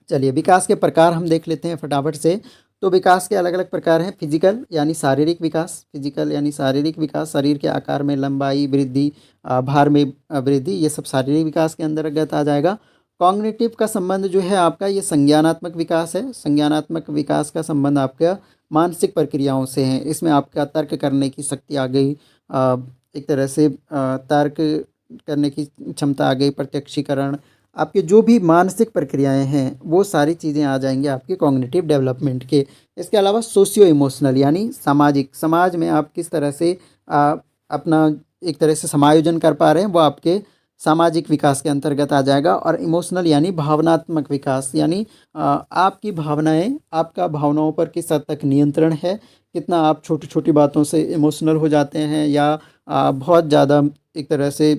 [SPEAKER 1] चलिए, विकास के प्रकार हम देख लेते हैं फटाफट से। तो विकास के अलग अलग प्रकार हैं। फिजिकल यानी शारीरिक विकास, फिजिकल यानी शारीरिक विकास, शरीर के आकार में लंबाई वृद्धि, भार में वृद्धि, ये सब शारीरिक विकास के अंतर्गत आ जाएगा। कॉग्निटिव का संबंध जो है आपका, ये संज्ञानात्मक विकास है। संज्ञानात्मक विकास का संबंध आपका मानसिक प्रक्रियाओं से है। इसमें आपका तर्क करने की शक्ति आ गई, एक तरह से तर्क करने की क्षमता आ गई, प्रत्यक्षीकरण, आपके जो भी मानसिक प्रक्रियाएं हैं वो सारी चीज़ें आ जाएंगी आपके कॉग्निटिव डेवलपमेंट के। इसके अलावा सोशियो इमोशनल यानी सामाजिक, समाज में आप किस तरह से अपना एक तरह से समायोजन कर पा रहे हैं, वो आपके सामाजिक विकास के अंतर्गत आ जाएगा। और इमोशनल यानी भावनात्मक विकास, यानी आपकी भावनाएं, आपका भावनाओं पर किस हद तक नियंत्रण है, कितना आप छोटी छोटी बातों से इमोशनल हो जाते हैं या बहुत ज़्यादा एक तरह से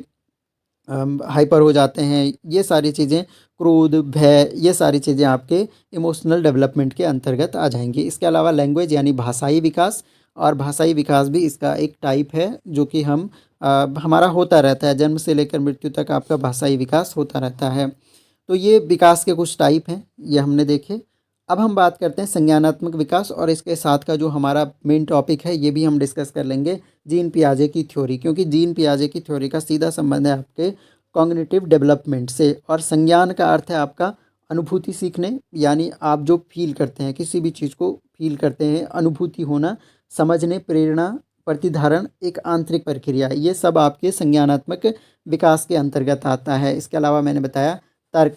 [SPEAKER 1] हाइपर हो जाते हैं। ये सारी चीज़ें, क्रोध, भय, ये सारी चीज़ें आपके इमोशनल डेवलपमेंट के अंतर्गत आ जाएंगी। इसके अलावा लैंग्वेज यानी भाषाई विकास, और भाषाई विकास भी इसका एक टाइप है जो कि हमारा होता रहता है, जन्म से लेकर मृत्यु तक आपका भाषाई विकास होता रहता है। तो ये विकास के कुछ टाइप हैं, ये हमने देखे। अब हम बात करते हैं संज्ञानात्मक विकास, और इसके साथ का जो हमारा मेन टॉपिक है ये भी हम डिस्कस कर लेंगे, जीन पियाजे की थ्योरी, क्योंकि जीन पियाजे की थ्योरी का सीधा संबंध है आपके कॉग्निटिव डेवलपमेंट से। और संज्ञान का अर्थ है आपका अनुभूति सीखने, यानी आप जो फील करते हैं, किसी भी चीज़ को फील करते हैं, अनुभूति होना, समझने, प्रेरणा, प्रतिधारण, एक आंतरिक प्रक्रिया, ये सब आपके संज्ञानात्मक विकास के अंतर्गत आता है। इसके अलावा मैंने बताया तर्क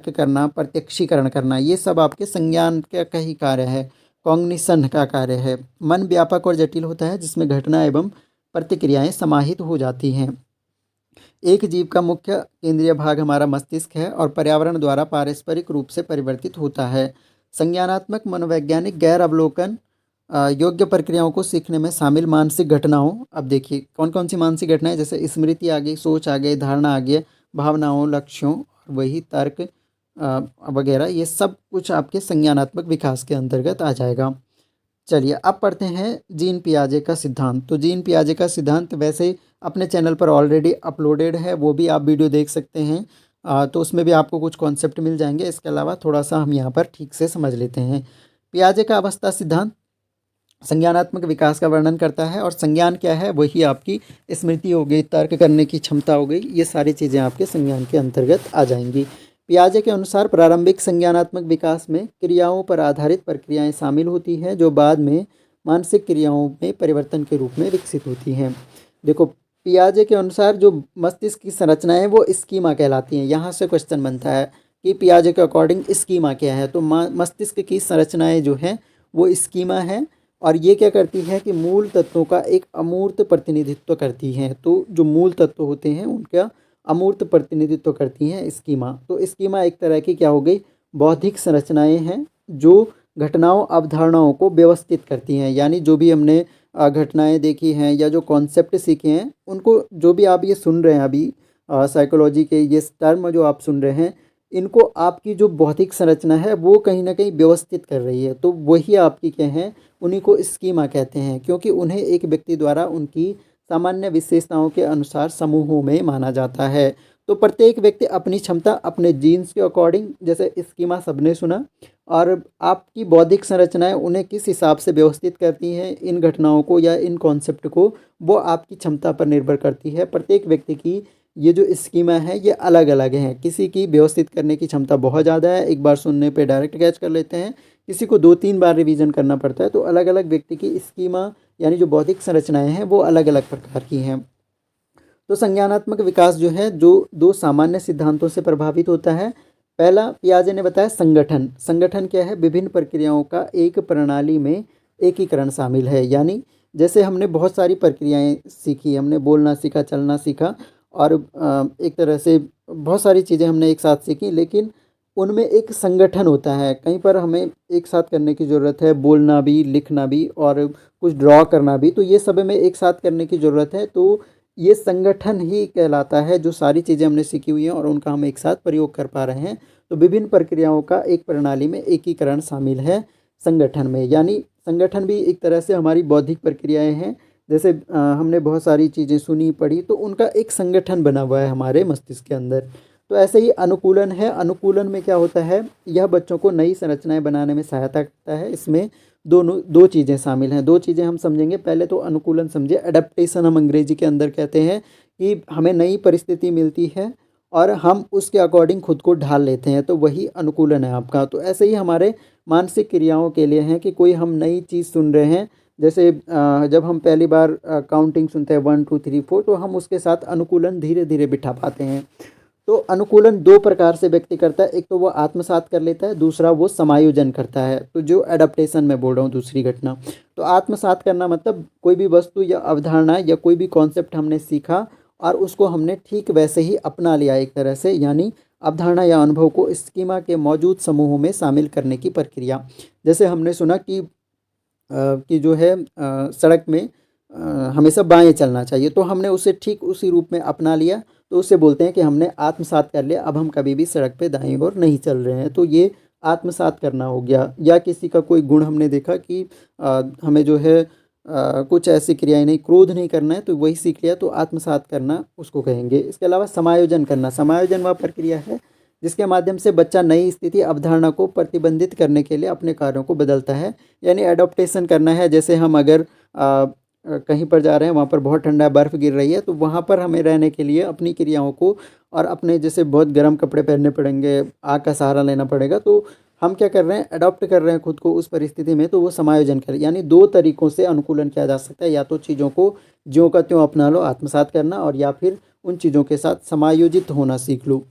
[SPEAKER 1] करना, प्रत्यक्षीकरण करना, ये सब आपके संज्ञान का ही कार्य है, कॉग्निशन का कार्य है। मन व्यापक और जटिल होता है, जिसमें घटना एवं प्रतिक्रियाएं समाहित हो जाती हैं। एक जीव का मुख्य केंद्रीय भाग हमारा मस्तिष्क है और पर्यावरण द्वारा पारस्परिक रूप से परिवर्तित होता है। संज्ञानात्मक मनोवैज्ञानिक गैर अवलोकन योग्य प्रक्रियाओं को सीखने में शामिल मानसिक घटनाओं, अब देखिए कौन कौन सी मानसिक घटनाएं, जैसे स्मृति आ गई, सोच आ गई, धारणा आ गई, भावनाओं, लक्ष्यों, वही तर्क वगैरह, ये सब कुछ आपके संज्ञानात्मक विकास के अंतर्गत आ जाएगा। चलिए, अब पढ़ते हैं जीन पियाजे का सिद्धांत। तो जीन पियाजे का सिद्धांत वैसे अपने चैनल पर ऑलरेडी अपलोडेड है, वो भी आप वीडियो देख सकते हैं। तो उसमें भी आपको कुछ कॉन्सेप्ट मिल जाएंगे। इसके अलावा थोड़ा सा हम यहाँ पर ठीक से समझ लेते हैं। पियाजे का अवस्था सिद्धांत संज्ञानात्मक विकास का वर्णन करता है। और संज्ञान क्या है, वही आपकी स्मृति हो गई, तर्क करने की क्षमता हो गई, ये सारी चीज़ें आपके संज्ञान के अंतर्गत आ जाएंगी। पियाजे के अनुसार प्रारंभिक संज्ञानात्मक विकास में क्रियाओं पर आधारित प्रक्रियाएं शामिल होती हैं, जो बाद में मानसिक क्रियाओं में परिवर्तन के रूप में विकसित होती हैं। देखो, पियाजे के अनुसार जो मस्तिष्क की संरचना है वो स्कीमा कहलाती हैं। यहाँ से क्वेश्चन बनता है कि पियाजे के अकॉर्डिंग स्कीमा क्या है। तो मस्तिष्क की संरचनाएं जो हैं वो स्कीमा है, और ये क्या करती है कि मूल तत्वों का एक अमूर्त प्रतिनिधित्व करती हैं। तो जो मूल तत्व होते हैं उनका अमूर्त प्रतिनिधित्व करती हैं स्कीमा। तो स्कीमा एक तरह की क्या हो गई, बौद्धिक संरचनाएं हैं जो घटनाओं, अवधारणाओं को व्यवस्थित करती हैं। यानी जो भी हमने घटनाएं देखी हैं या जो कॉन्सेप्ट सीखे हैं, उनको जो भी आप ये सुन रहे हैं अभी, साइकोलॉजी के ये टर्म जो आप सुन रहे हैं, इनको आपकी जो बौद्धिक संरचना है वो कहीं ना कहीं व्यवस्थित कर रही है। तो वही आपकी क्या है, उन्हीं को स्कीमा कहते हैं, क्योंकि उन्हें एक व्यक्ति द्वारा उनकी सामान्य विशेषताओं के अनुसार समूहों में माना जाता है। तो प्रत्येक व्यक्ति अपनी क्षमता अपने जीन्स के अकॉर्डिंग, जैसे स्कीमा सबने सुना, और आपकी बौद्धिक संरचनाएं उन्हें किस हिसाब से व्यवस्थित करती हैं इन घटनाओं को या इन कॉन्सेप्ट को, वो आपकी क्षमता पर निर्भर करती है। प्रत्येक व्यक्ति की ये जो स्कीमा है ये अलग अलग हैं। किसी की व्यवस्थित करने की क्षमता बहुत ज़्यादा है, एक बार सुनने पे डायरेक्ट कैच कर लेते हैं, किसी को 2-3 बार रिवीजन करना पड़ता है। तो अलग अलग व्यक्ति की स्कीमा यानी जो बौद्धिक संरचनाएं हैं वो अलग अलग प्रकार की हैं। तो संज्ञानात्मक विकास जो है, जो दो सामान्य सिद्धांतों से प्रभावित होता है। पहला, पियाजे ने बताया संगठन। संगठन क्या है, विभिन्न प्रक्रियाओं का एक प्रणाली में एकीकरण शामिल है। यानी जैसे हमने बहुत सारी प्रक्रियाएं सीखी, हमने बोलना सीखा, चलना सीखा, और एक तरह से बहुत सारी चीज़ें हमने एक साथ सीखी, लेकिन उनमें एक संगठन होता है। कहीं पर हमें एक साथ करने की ज़रूरत है, बोलना भी, लिखना भी, और कुछ ड्रॉ करना भी, तो ये सब में एक साथ करने की ज़रूरत है। तो ये संगठन ही कहलाता है, जो सारी चीज़ें हमने सीखी हुई हैं और उनका हम एक साथ प्रयोग कर पा रहे हैं। तो विभिन्न प्रक्रियाओं का एक प्रणाली में एकीकरण शामिल है संगठन में, यानी संगठन भी एक तरह से हमारी बौद्धिक प्रक्रियाएं हैं। जैसे हमने बहुत सारी चीज़ें सुनी पढ़ी, तो उनका एक संगठन बना हुआ है हमारे मस्तिष्क के अंदर। तो ऐसे ही अनुकूलन है। अनुकूलन में क्या होता है, यह बच्चों को नई संरचनाएं बनाने में सहायता करता है। इसमें दोनों दो चीज़ें शामिल हैं। दो चीज़ें हम समझेंगे। पहले तो अनुकूलन समझिए, एडप्टेशन हम अंग्रेजी के अंदर कहते हैं कि हमें नई परिस्थिति मिलती है और हम उसके अकॉर्डिंग खुद को ढाल लेते हैं, तो वही अनुकूलन है आपका। तो ऐसे ही हमारे मानसिक क्रियाओं के लिए हैं कि कोई हम नई चीज़ सुन रहे हैं, जैसे जब हम पहली बार काउंटिंग सुनते हैं 1 2 3 4, तो हम उसके साथ अनुकूलन धीरे धीरे बिठा पाते हैं। तो अनुकूलन दो प्रकार से व्यक्ति करता है, एक तो वो आत्मसात कर लेता है, दूसरा वो समायोजन करता है। तो जो एडाप्टेशन मैं बोल रहा हूँ, दूसरी घटना, तो आत्मसात करना मतलब कोई भी वस्तु या अवधारणा या कोई भी कॉन्सेप्ट हमने सीखा और उसको हमने ठीक वैसे ही अपना लिया एक तरह से, यानी अवधारणा या अनुभव को स्कीमा के मौजूद समूहों में शामिल करने की प्रक्रिया। जैसे हमने सुना कि जो है सड़क में हमेशा बाएं चलना चाहिए, तो हमने उसे ठीक उसी रूप में अपना लिया, तो उससे बोलते हैं कि हमने आत्मसात कर लिया। अब हम कभी भी सड़क पे दाईं ओर नहीं चल रहे हैं, तो ये आत्मसात करना हो गया। या किसी का कोई गुण हमने देखा कि हमें जो है कुछ ऐसी क्रियाएं नहीं, क्रोध नहीं करना है, तो वही सीख लिया, तो आत्मसात करना उसको कहेंगे। इसके अलावा समायोजन करना, समायोजन वह प्रक्रिया है जिसके माध्यम से बच्चा नई स्थिति अवधारणा को प्रतिबंधित करने के लिए अपने कार्यों को बदलता है, यानी एडॉप्टेशन करना है। जैसे हम अगर कहीं पर जा रहे हैं, वहाँ पर बहुत ठंडा बर्फ़ गिर रही है, तो वहाँ पर हमें रहने के लिए अपनी क्रियाओं को और अपने जैसे बहुत गर्म कपड़े पहनने पड़ेंगे, आग का सहारा लेना पड़ेगा, तो हम क्या कर रहे हैं, अडॉप्ट कर रहे हैं खुद को उस परिस्थिति में, तो वो समायोजन करें। यानी दो तरीक़ों से अनुकूलन किया जा सकता है, या तो चीज़ों को ज्यों का त्यों अपना लो, आत्मसात करना, और या फिर उन चीज़ों के साथ समायोजित होना सीख लो।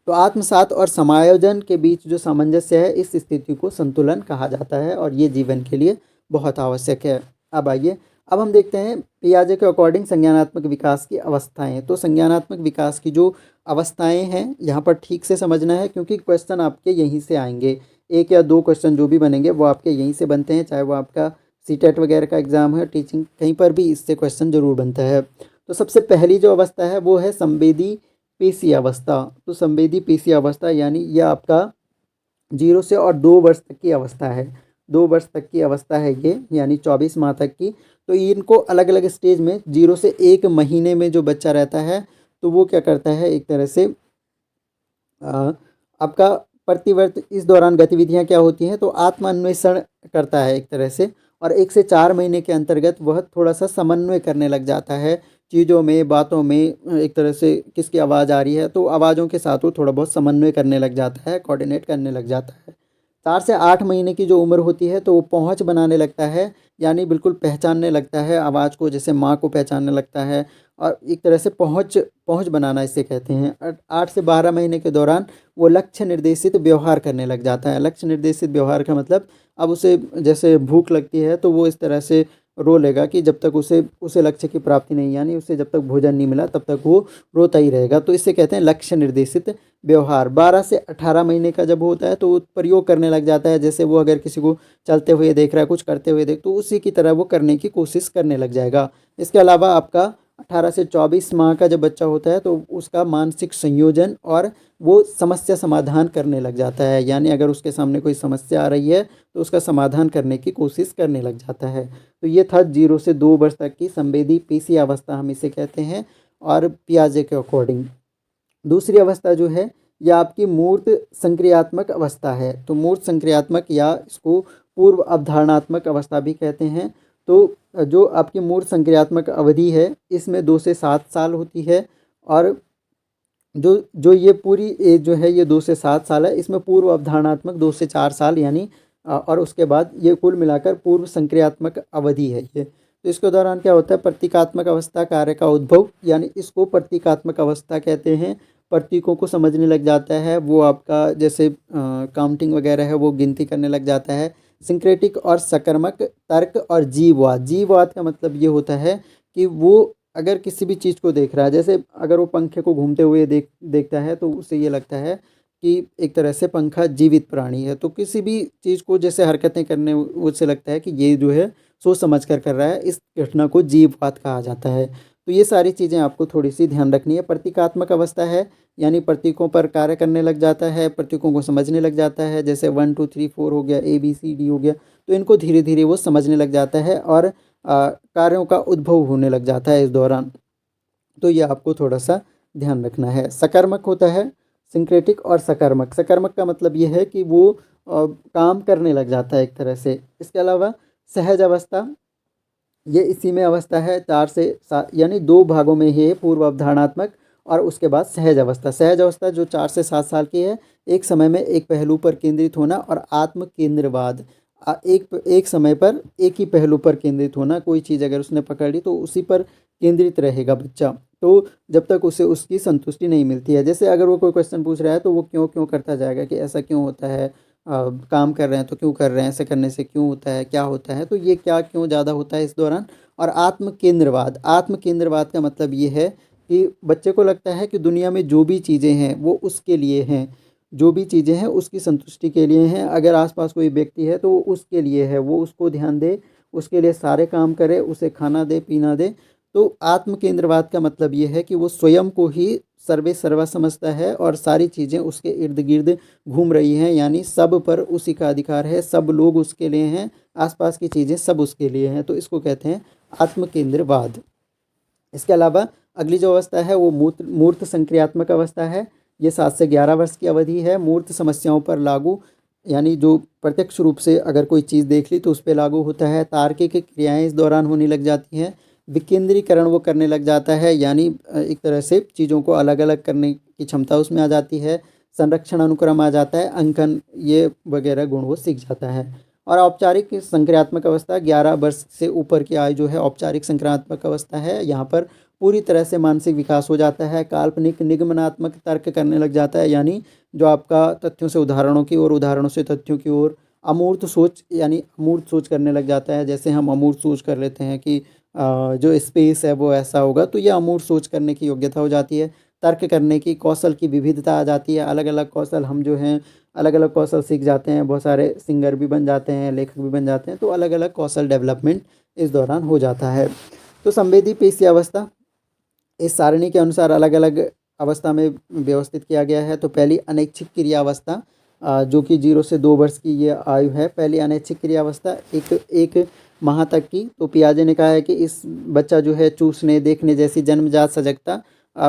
[SPEAKER 1] तो आत्मसात और समायोजन के बीच जो सामंजस्य है, इस स्थिति को संतुलन कहा जाता है और ये जीवन के लिए बहुत आवश्यक है। अब आइए, अब हम देखते हैं पियाजे के अकॉर्डिंग संज्ञानात्मक विकास की अवस्थाएं। तो संज्ञानात्मक विकास की जो अवस्थाएं हैं, यहाँ पर ठीक से समझना है, क्योंकि क्वेश्चन आपके यहीं से आएंगे। एक या दो क्वेश्चन जो भी बनेंगे वो आपके यहीं से बनते हैं, चाहे वो आपका सीटेट वगैरह का एग्ज़ाम है, टीचिंग, कहीं पर भी इससे क्वेश्चन ज़रूर बनता है। तो सबसे पहली जो अवस्था है वो है संवेदी पेशी अवस्था। तो संवेदी पेशी अवस्था यानी यह आपका 0 से और 2 वर्ष तक की अवस्था है। 2 वर्ष तक की अवस्था है ये, यानी 24 माह तक की। तो इनको अलग अलग स्टेज में 0 से 1 महीने में जो बच्चा रहता है, तो वो क्या करता है, एक तरह से आपका प्रतिवर्त इस दौरान गतिविधियां क्या होती हैं, तो आत्मान्वेषण करता है एक तरह से। और 1 से 4 महीने के अंतर्गत वह थोड़ा सा समन्वय करने लग जाता है चीज़ों में, बातों में। एक तरह से किसकी आवाज़ आ रही है, तो आवाज़ों के साथ वो थोड़ा बहुत समन्वय करने लग जाता है, कोऑर्डिनेट करने लग जाता है। 4 से 8 महीने की जो उम्र होती है, तो वो पहुँच बनाने लगता है, यानी बिल्कुल पहचानने लगता है आवाज़ को, जैसे माँ को पहचानने लगता है, और एक तरह से पहुँच पहुँच बनाना इसे कहते हैं। 8 से 12 महीने के दौरान वो लक्ष्य निर्देशित व्यवहार करने लग जाता है। लक्ष्य निर्देशित व्यवहार का मतलब, अब उसे जैसे भूख लगती है, तो वो इस तरह से रो लेगा कि जब तक उसे लक्ष्य की प्राप्ति नहीं, यानी उसे जब तक भोजन नहीं मिला तब तक वो रोता ही रहेगा। तो इसे कहते हैं लक्ष्य निर्देशित व्यवहार। 12 से 18 महीने का जब होता है, तो वो प्रयोग करने लग जाता है। जैसे वो अगर किसी को चलते हुए देख रहा है, कुछ करते हुए देख, तो उसी की तरह वो करने की कोशिश करने लग जाएगा। इसके अलावा आपका 18 से 24 माह का जब बच्चा होता है, तो उसका मानसिक संयोजन और वो समस्या समाधान करने लग जाता है, यानी अगर उसके सामने कोई समस्या आ रही है, तो उसका समाधान करने की कोशिश करने लग जाता है। तो ये था 0 से 2 वर्ष तक की संवेदी पेशी अवस्था, हम इसे कहते हैं, और पियाजे के अकॉर्डिंग। दूसरी अवस्था जो है, यह आपकी मूर्त संक्रियात्मक अवस्था है। तो मूर्त संक्रियात्मक, या इसको पूर्व अवधारणात्मक अवस्था भी कहते हैं। तो जो आपकी मूर्त संक्रियात्मक अवधि है, इसमें 2 से 7 साल होती है, और जो जो ये पूरी एज जो है, ये 2 से 7 साल है। इसमें पूर्व अवधारणात्मक 2 से 4 साल, यानी और उसके बाद ये कुल मिलाकर पूर्व संक्रियात्मक अवधि है ये। तो इसके दौरान क्या होता है, प्रतीकात्मक अवस्था कार्य का उद्भव, यानी इसको प्रतीकात्मक अवस्था कहते हैं। प्रतीकों को समझने लग जाता है वो, आपका जैसे काउंटिंग वगैरह है वो गिनती करने लग जाता है। सिंक्रेटिक और सकर्मक, तर्क और जीववाद। जीववाद का मतलब ये होता है कि वो अगर किसी भी चीज़ को देख रहा है, जैसे अगर वो पंखे को घूमते हुए देखता है, तो उसे ये लगता है कि एक तरह से पंखा जीवित प्राणी है। तो किसी भी चीज़ को जैसे हरकतें करने, उससे लगता है कि ये जो है सोच समझ कर रहा है। इस घटना को जीववाद कहा जाता है। तो ये सारी चीज़ें आपको थोड़ी सी ध्यान रखनी है। प्रतीकात्मक अवस्था है, यानी प्रतीकों पर कार्य करने लग जाता है, प्रतीकों को समझने लग जाता है, जैसे 1 2 3 4 हो गया, ABCD हो गया, तो इनको धीरे धीरे वो समझने लग जाता है और कार्यों का उद्भव होने लग जाता है इस दौरान। तो ये आपको थोड़ा सा ध्यान रखना है। सकर्मक होता है, सिंक्रेटिक और सकर्मक। सकर्मक का मतलब ये है कि वो काम करने लग जाता है एक तरह से। इसके अलावा सहज अवस्था, ये इसी में अवस्था है, 4 से 7 यानी 2 भागों में ये है, पूर्व अवधारणात्मक और उसके बाद सहज अवस्था। सहज अवस्था जो 4 से 7 साल की है, एक समय में एक पहलू पर केंद्रित होना और आत्म केंद्रवाद। एक समय पर एक ही पहलू पर केंद्रित होना, कोई चीज़ अगर उसने पकड़ ली तो उसी पर केंद्रित रहेगा बच्चा। तो जब तक उसे उसकी संतुष्टि नहीं मिलती है, जैसे अगर वो कोई क्वेश्चन पूछ रहा है तो वो क्यों क्यों करता जाएगा कि ऐसा क्यों होता है, काम कर रहे हैं तो क्यों कर रहे हैं, ऐसे करने से क्यों होता है, क्या होता है, तो ये क्या क्यों ज़्यादा होता है इस दौरान। और आत्म केंद्रवाद, आत्म केंद्रवाद का मतलब ये है कि बच्चे को लगता है कि दुनिया में जो भी चीज़ें हैं वो उसके लिए हैं, जो भी चीज़ें हैं उसकी संतुष्टि के लिए हैं। अगर आसपास कोई व्यक्ति है तो वो उसके लिए है, वो उसको ध्यान दे, उसके लिए सारे काम करे, उसे खाना दे पीना दे। तो आत्म केंद्रवाद का मतलब ये है कि वो स्वयं को ही सर्वे सर्वा समझता है और सारी चीज़ें उसके इर्द गिर्द घूम रही हैं, यानी सब पर उसी का अधिकार है, सब लोग उसके लिए हैं, आसपास की चीज़ें सब उसके लिए हैं, तो इसको कहते हैं आत्म केंद्रवाद। इसके अलावा अगली जो अवस्था है वो मूर्त मूर्त संक्रियात्मक अवस्था है। ये 7 से 11 वर्ष की अवधि है। मूर्त समस्याओं पर लागू, यानी जो प्रत्यक्ष रूप से अगर कोई चीज़ देख ली तो उस पे लागू होता है। तार्किक क्रियाएं इस दौरान होने लग जाती हैं। विकेंद्रीकरण वो करने लग जाता है, यानी एक तरह से चीज़ों को अलग अलग करने की क्षमता उसमें आ जाती है। संरक्षण अनुक्रम आ जाता है, अंकन ये वगैरह गुण वो सीख जाता है। और औपचारिक संक्रियात्मक अवस्था 11 वर्ष से ऊपर की आयु जो है औपचारिक संक्रियात्मक अवस्था है। यहाँ पर पूरी तरह से मानसिक विकास हो जाता है। काल्पनिक निगमनात्मक तर्क करने लग जाता है, यानी जो आपका तथ्यों से उदाहरणों की ओर, उदाहरणों से तथ्यों की ओर। अमूर्त सोच, यानी अमूर्त सोच करने लग जाता है। जैसे हम अमूर्त सोच कर लेते हैं कि जो स्पेस है वो ऐसा होगा, तो ये अमूर्त सोच करने की योग्यता हो जाती है। तर्क करने की कौशल की विविधता आ जाती है। अलग अलग कौशल हम जो हैं अलग अलग कौशल सीख जाते हैं। बहुत सारे सिंगर भी बन जाते हैं, लेखक भी बन जाते हैं, तो अलग अलग कौशल डेवलपमेंट इस दौरान हो जाता है। तो संवेदी पेशी अवस्था इस सारणी के अनुसार अलग अलग अवस्था में व्यवस्थित किया गया है। तो पहली अनैच्छिक क्रिया अवस्था, जो कि 0 से 2 वर्ष की ये आयु है। पहली अनैच्छिक क्रिया अवस्था एक एक माह तक की। तो पियाजे ने कहा है कि इस बच्चा जो है चूसने देखने जैसी जन्मजात सजगता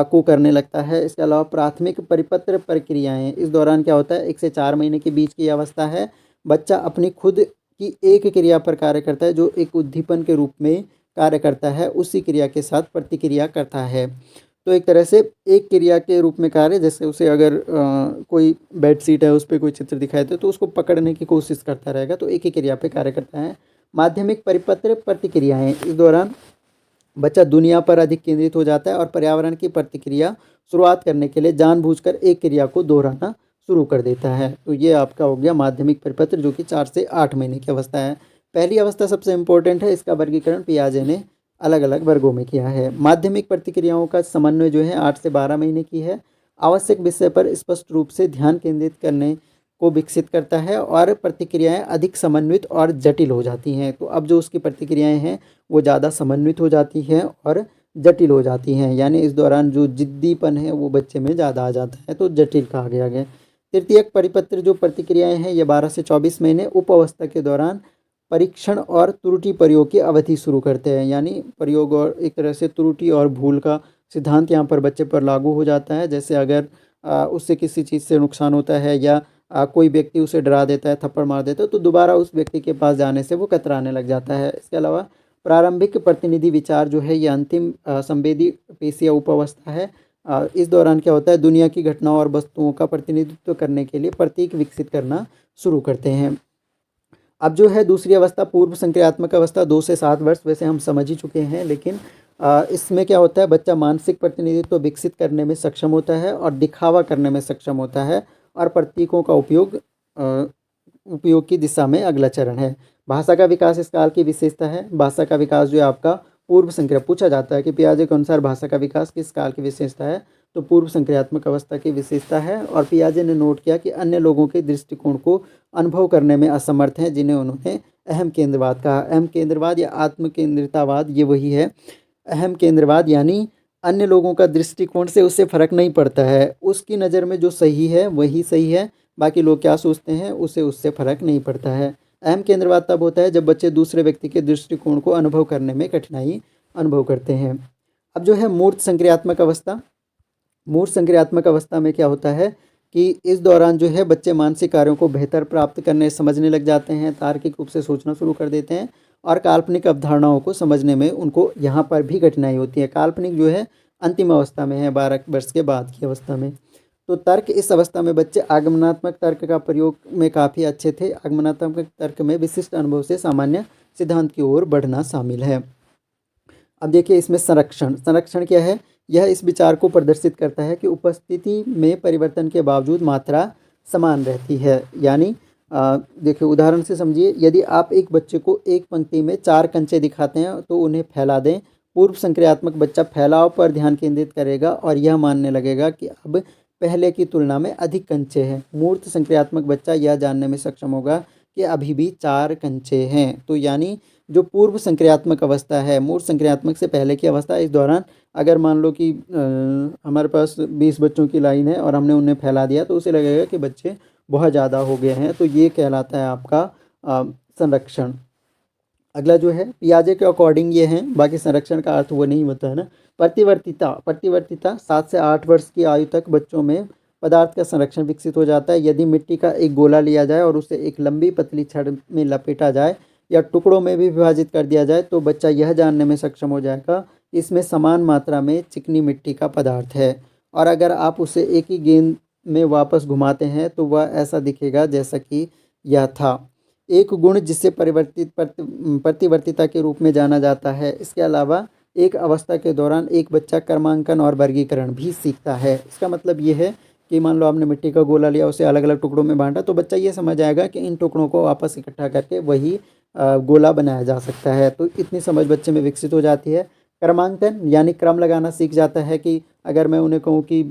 [SPEAKER 1] को करने लगता है। इसके अलावा प्राथमिक परिपत्र प्रक्रियाएं, इस दौरान क्या होता है, 1 से 4 महीने के बीच की अवस्था है। बच्चा अपनी खुद की एक क्रिया पर कार्य करता है, जो एक उद्दीपन के रूप में कार्य करता है, उसी क्रिया के साथ प्रतिक्रिया करता है। तो एक तरह से एक क्रिया के रूप में कार्य, जैसे उसे अगर कोई बेडशीट है उस पर कोई चित्र दिखाई दे तो उसको पकड़ने की कोशिश करता रहेगा, तो एक ही क्रिया पे कार्य करता है। माध्यमिक परिपत्र प्रतिक्रियाएं, इस दौरान बच्चा दुनिया पर अधिक केंद्रित हो जाता है और पर्यावरण की प्रतिक्रिया शुरुआत करने के लिए जानबूझकर एक क्रिया को दोहराना शुरू कर देता है। तो ये आपका हो गया माध्यमिक परिपत्र, जो कि 4 से 8 महीने की अवस्था है। पहली अवस्था सबसे इम्पोर्टेंट है, इसका वर्गीकरण पियाजे ने अलग अलग वर्गों में किया है। माध्यमिक प्रतिक्रियाओं का समन्वय जो है 8 से 12 महीने की है। आवश्यक विषय पर स्पष्ट रूप से ध्यान केंद्रित करने को विकसित करता है और प्रतिक्रियाएं अधिक समन्वित और जटिल हो जाती हैं। तो अब जो उसकी प्रतिक्रियाएं हैं वो ज़्यादा समन्वित हो जाती हैं और जटिल हो जाती हैं, यानी इस दौरान जो जिद्दीपन है वो बच्चे में ज़्यादा आ जाता है, तो जटिल कहा गया है। तृतीयक परिपत्र जो प्रतिक्रियाएं हैं ये 12 से 24 महीने उप अवस्था के दौरान परीक्षण और त्रुटि प्रयोग की अवधि शुरू करते हैं, यानी प्रयोग और एक तरह से त्रुटि और भूल का सिद्धांत यहाँ पर बच्चे पर लागू हो जाता है। जैसे अगर उससे किसी चीज़ से नुकसान होता है या कोई व्यक्ति उसे डरा देता है, थप्पड़ मार देता है, तो दोबारा उस व्यक्ति के पास जाने से वो कतराने लग जाता है। इसके अलावा प्रारंभिक प्रतिनिधि विचार जो है ये अंतिम संवेदी पेशीय उपावस्था है। इस दौरान क्या होता है, दुनिया की घटनाओं और वस्तुओं का प्रतिनिधित्व करने के लिए प्रतीक विकसित करना शुरू करते हैं। अब जो है दूसरी अवस्था पूर्व संक्रियात्मक अवस्था, 2 से 7 वर्ष, वैसे हम समझ ही चुके हैं, लेकिन इसमें क्या होता है, बच्चा मानसिक प्रतिनिधित्व विकसित करने में सक्षम होता है और दिखावा करने में सक्षम होता है और प्रतीकों का उपयोग की दिशा में अगला चरण है। भाषा का विकास इस काल की विशेषता है। भाषा का विकास जो है आपका पूर्व संक्रिया, पूछा जाता है कि पियाजे के अनुसार भाषा का विकास किस काल की विशेषता है, तो पूर्व संक्रियात्मक अवस्था की विशेषता है। और पियाजे ने नोट किया कि अन्य लोगों के दृष्टिकोण को अनुभव करने में असमर्थ हैं, जिन्हें उन्होंने अहम केंद्रवाद कहा। अहम केंद्रवाद या आत्म केंद्रितावाद ये वही है। अहम केंद्रवाद यानी अन्य लोगों का दृष्टिकोण से उससे फ़र्क नहीं पड़ता है, उसकी नज़र में जो सही है वही सही है, बाकी लोग क्या सोचते हैं उसे उससे फ़र्क नहीं पड़ता है। अहम केंद्रवाद तब होता है जब बच्चे दूसरे व्यक्ति के दृष्टिकोण को अनुभव करने में कठिनाई अनुभव करते हैं। अब जो है मूर्त संक्रियात्मक अवस्था, मूर्त संक्रियात्मक अवस्था में क्या होता है कि इस दौरान जो है बच्चे मानसिक कार्यों को बेहतर प्राप्त करने समझने लग जाते हैं, तार्किक रूप से सोचना शुरू कर देते हैं और काल्पनिक अवधारणाओं को समझने में उनको यहाँ पर भी कठिनाई होती है। काल्पनिक जो है अंतिम अवस्था में है, 12 वर्ष के बाद की अवस्था में। तो तर्क, इस अवस्था में बच्चे आगमनात्मक तर्क का प्रयोग में काफ़ी अच्छे थे। आगमनात्मक तर्क में विशिष्ट अनुभव से सामान्य सिद्धांत की ओर बढ़ना शामिल है। अब देखिए इसमें संरक्षण, संरक्षण क्या है? यह इस विचार को प्रदर्शित करता है कि उपस्थिति में परिवर्तन के बावजूद मात्रा समान रहती है। यानी देखिए उदाहरण से समझिए, यदि आप एक बच्चे को एक पंक्ति में 4 कंचे दिखाते हैं तो उन्हें फैला दें। पूर्व संक्रियात्मक बच्चा फैलाव पर ध्यान केंद्रित करेगा और यह मानने लगेगा कि अब पहले की तुलना में अधिक कंचे हैं। मूर्त संक्रियात्मक बच्चा यह जानने में सक्षम होगा कि अभी भी 4 कंचे हैं। तो यानी जो पूर्व संक्रियात्मक अवस्था है, मूर्त संक्रियात्मक से पहले की अवस्था, इस दौरान अगर मान लो कि हमारे पास 20 बच्चों की लाइन है और हमने उन्हें फैला दिया तो उसे लगेगा कि बच्चे बहुत ज़्यादा हो गए हैं, तो ये कहलाता है आपका संरक्षण। अगला जो है पियाजे के अकॉर्डिंग ये हैं, बाकी संरक्षण का अर्थ वो नहीं होता है ना। प्रतिवर्तिता, प्रतिवर्तिता 7 से 8 वर्ष की आयु तक बच्चों में पदार्थ का संरक्षण विकसित हो जाता है। यदि मिट्टी का एक गोला लिया जाए और उसे एक लंबी पतली छड़ में लपेटा जाए या टुकड़ों में भी विभाजित कर दिया जाए तो बच्चा यह जानने में सक्षम हो जाएगा इसमें समान मात्रा में चिकनी मिट्टी का पदार्थ है। और अगर आप उसे एक ही गेंद में वापस घुमाते हैं तो वह ऐसा दिखेगा जैसा कि यह था। एक गुण जिसे प्रतिवर्तिता के रूप में जाना जाता है। इसके अलावा एक अवस्था के दौरान एक बच्चा क्रमांकन और वर्गीकरण भी सीखता है। इसका मतलब ये है कि मान लो आपने मिट्टी का गोला लिया, उसे अलग अलग टुकड़ों में बांटा, तो बच्चा ये समझ आएगा कि इन टुकड़ों को वापस इकट्ठा करके वही गोला बनाया जा सकता है। तो इतनी समझ बच्चे में विकसित हो जाती है। क्रमांकन यानी क्रम लगाना सीख जाता है कि अगर मैं उन्हें कहूँ कि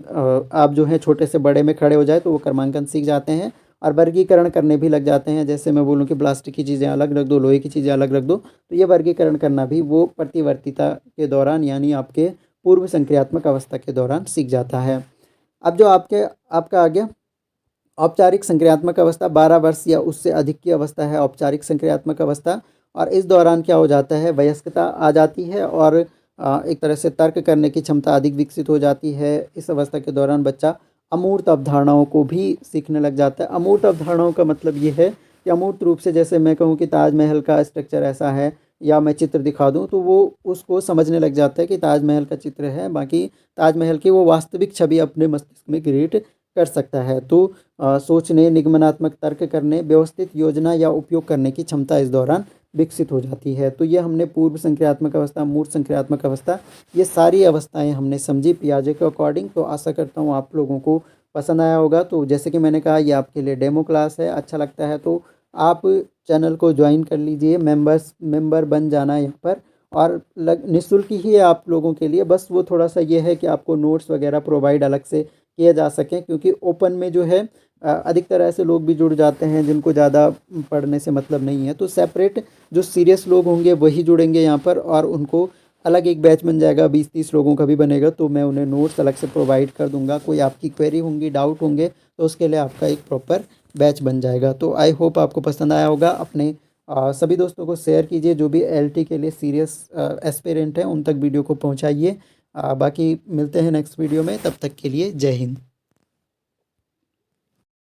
[SPEAKER 1] आप जो है छोटे से बड़े में खड़े हो जाए तो वो क्रमांकन सीख जाते हैं। और वर्गीकरण करने भी लग जाते हैं, जैसे मैं बोलूँ कि प्लास्टिक की चीज़ें अलग रख दो, लोहे की चीज़ें अलग रख दो, तो ये वर्गीकरण करना भी वो प्रतिवर्तिता के दौरान यानी आपके पूर्व संक्रियात्मक अवस्था के दौरान सीख जाता है। अब जो आपका आ गया औपचारिक संक्रियात्मक अवस्था, 12 वर्ष या उससे अधिक की अवस्था है औपचारिक संक्रियात्मक अवस्था। और इस दौरान क्या हो जाता है, वयस्कता आ जाती है और एक तरह से तर्क करने की क्षमता अधिक विकसित हो जाती है। इस अवस्था के दौरान बच्चा अमूर्त अवधारणाओं को भी सीखने लग जाता है। अमूर्त अवधारणाओं का मतलब ये है कि अमूर्त रूप से, जैसे मैं कहूँ कि ताजमहल का स्ट्रक्चर ऐसा है या मैं चित्र दिखा दूँ तो वो उसको समझने लग जाता है कि ताजमहल का चित्र है, बाकी ताजमहल की वो वास्तविक छवि अपने मस्तिष्क में क्रिएट कर सकता है। तो सोचने, निगमनात्मक तर्क करने, व्यवस्थित योजना या उपयोग करने की क्षमता इस दौरान विकसित हो जाती है। तो ये हमने पूर्व संक्रियात्मक अवस्था, मूर्त संक्रियात्मक अवस्था, ये सारी अवस्थाएं हमने समझी पियाजे के अकॉर्डिंग। तो आशा करता हूँ आप लोगों को पसंद आया होगा। तो जैसे कि मैंने कहा, ये आपके लिए डेमो क्लास है, अच्छा लगता है तो आप चैनल को ज्वाइन कर लीजिए, मेंबर बन जाना यहाँ पर। और निःशुल्क ही है आप लोगों के लिए, बस वो थोड़ा सा ये है कि आपको नोट्स वगैरह प्रोवाइड अलग से किए जा सकें, क्योंकि ओपन में जो है अधिकतर ऐसे लोग भी जुड़ जाते हैं जिनको ज़्यादा पढ़ने से मतलब नहीं है। तो सेपरेट जो सीरियस लोग होंगे वही जुड़ेंगे यहाँ पर, और उनको अलग एक बैच बन जाएगा, 20-30 लोगों का भी बनेगा, तो मैं उन्हें नोट्स अलग से प्रोवाइड कर दूंगा। कोई आपकी क्वेरी होंगी, डाउट होंगे, तो उसके लिए आपका एक प्रॉपर बैच बन जाएगा। तो आई होप आपको पसंद आया होगा। अपने सभी दोस्तों को शेयर कीजिए, जो भी एलटी के लिए सीरियस एस्पिरेंट हैं उन तक वीडियो को पहुँचाइए। बाकी मिलते हैं नेक्स्ट वीडियो में, तब तक के लिए जय हिंद।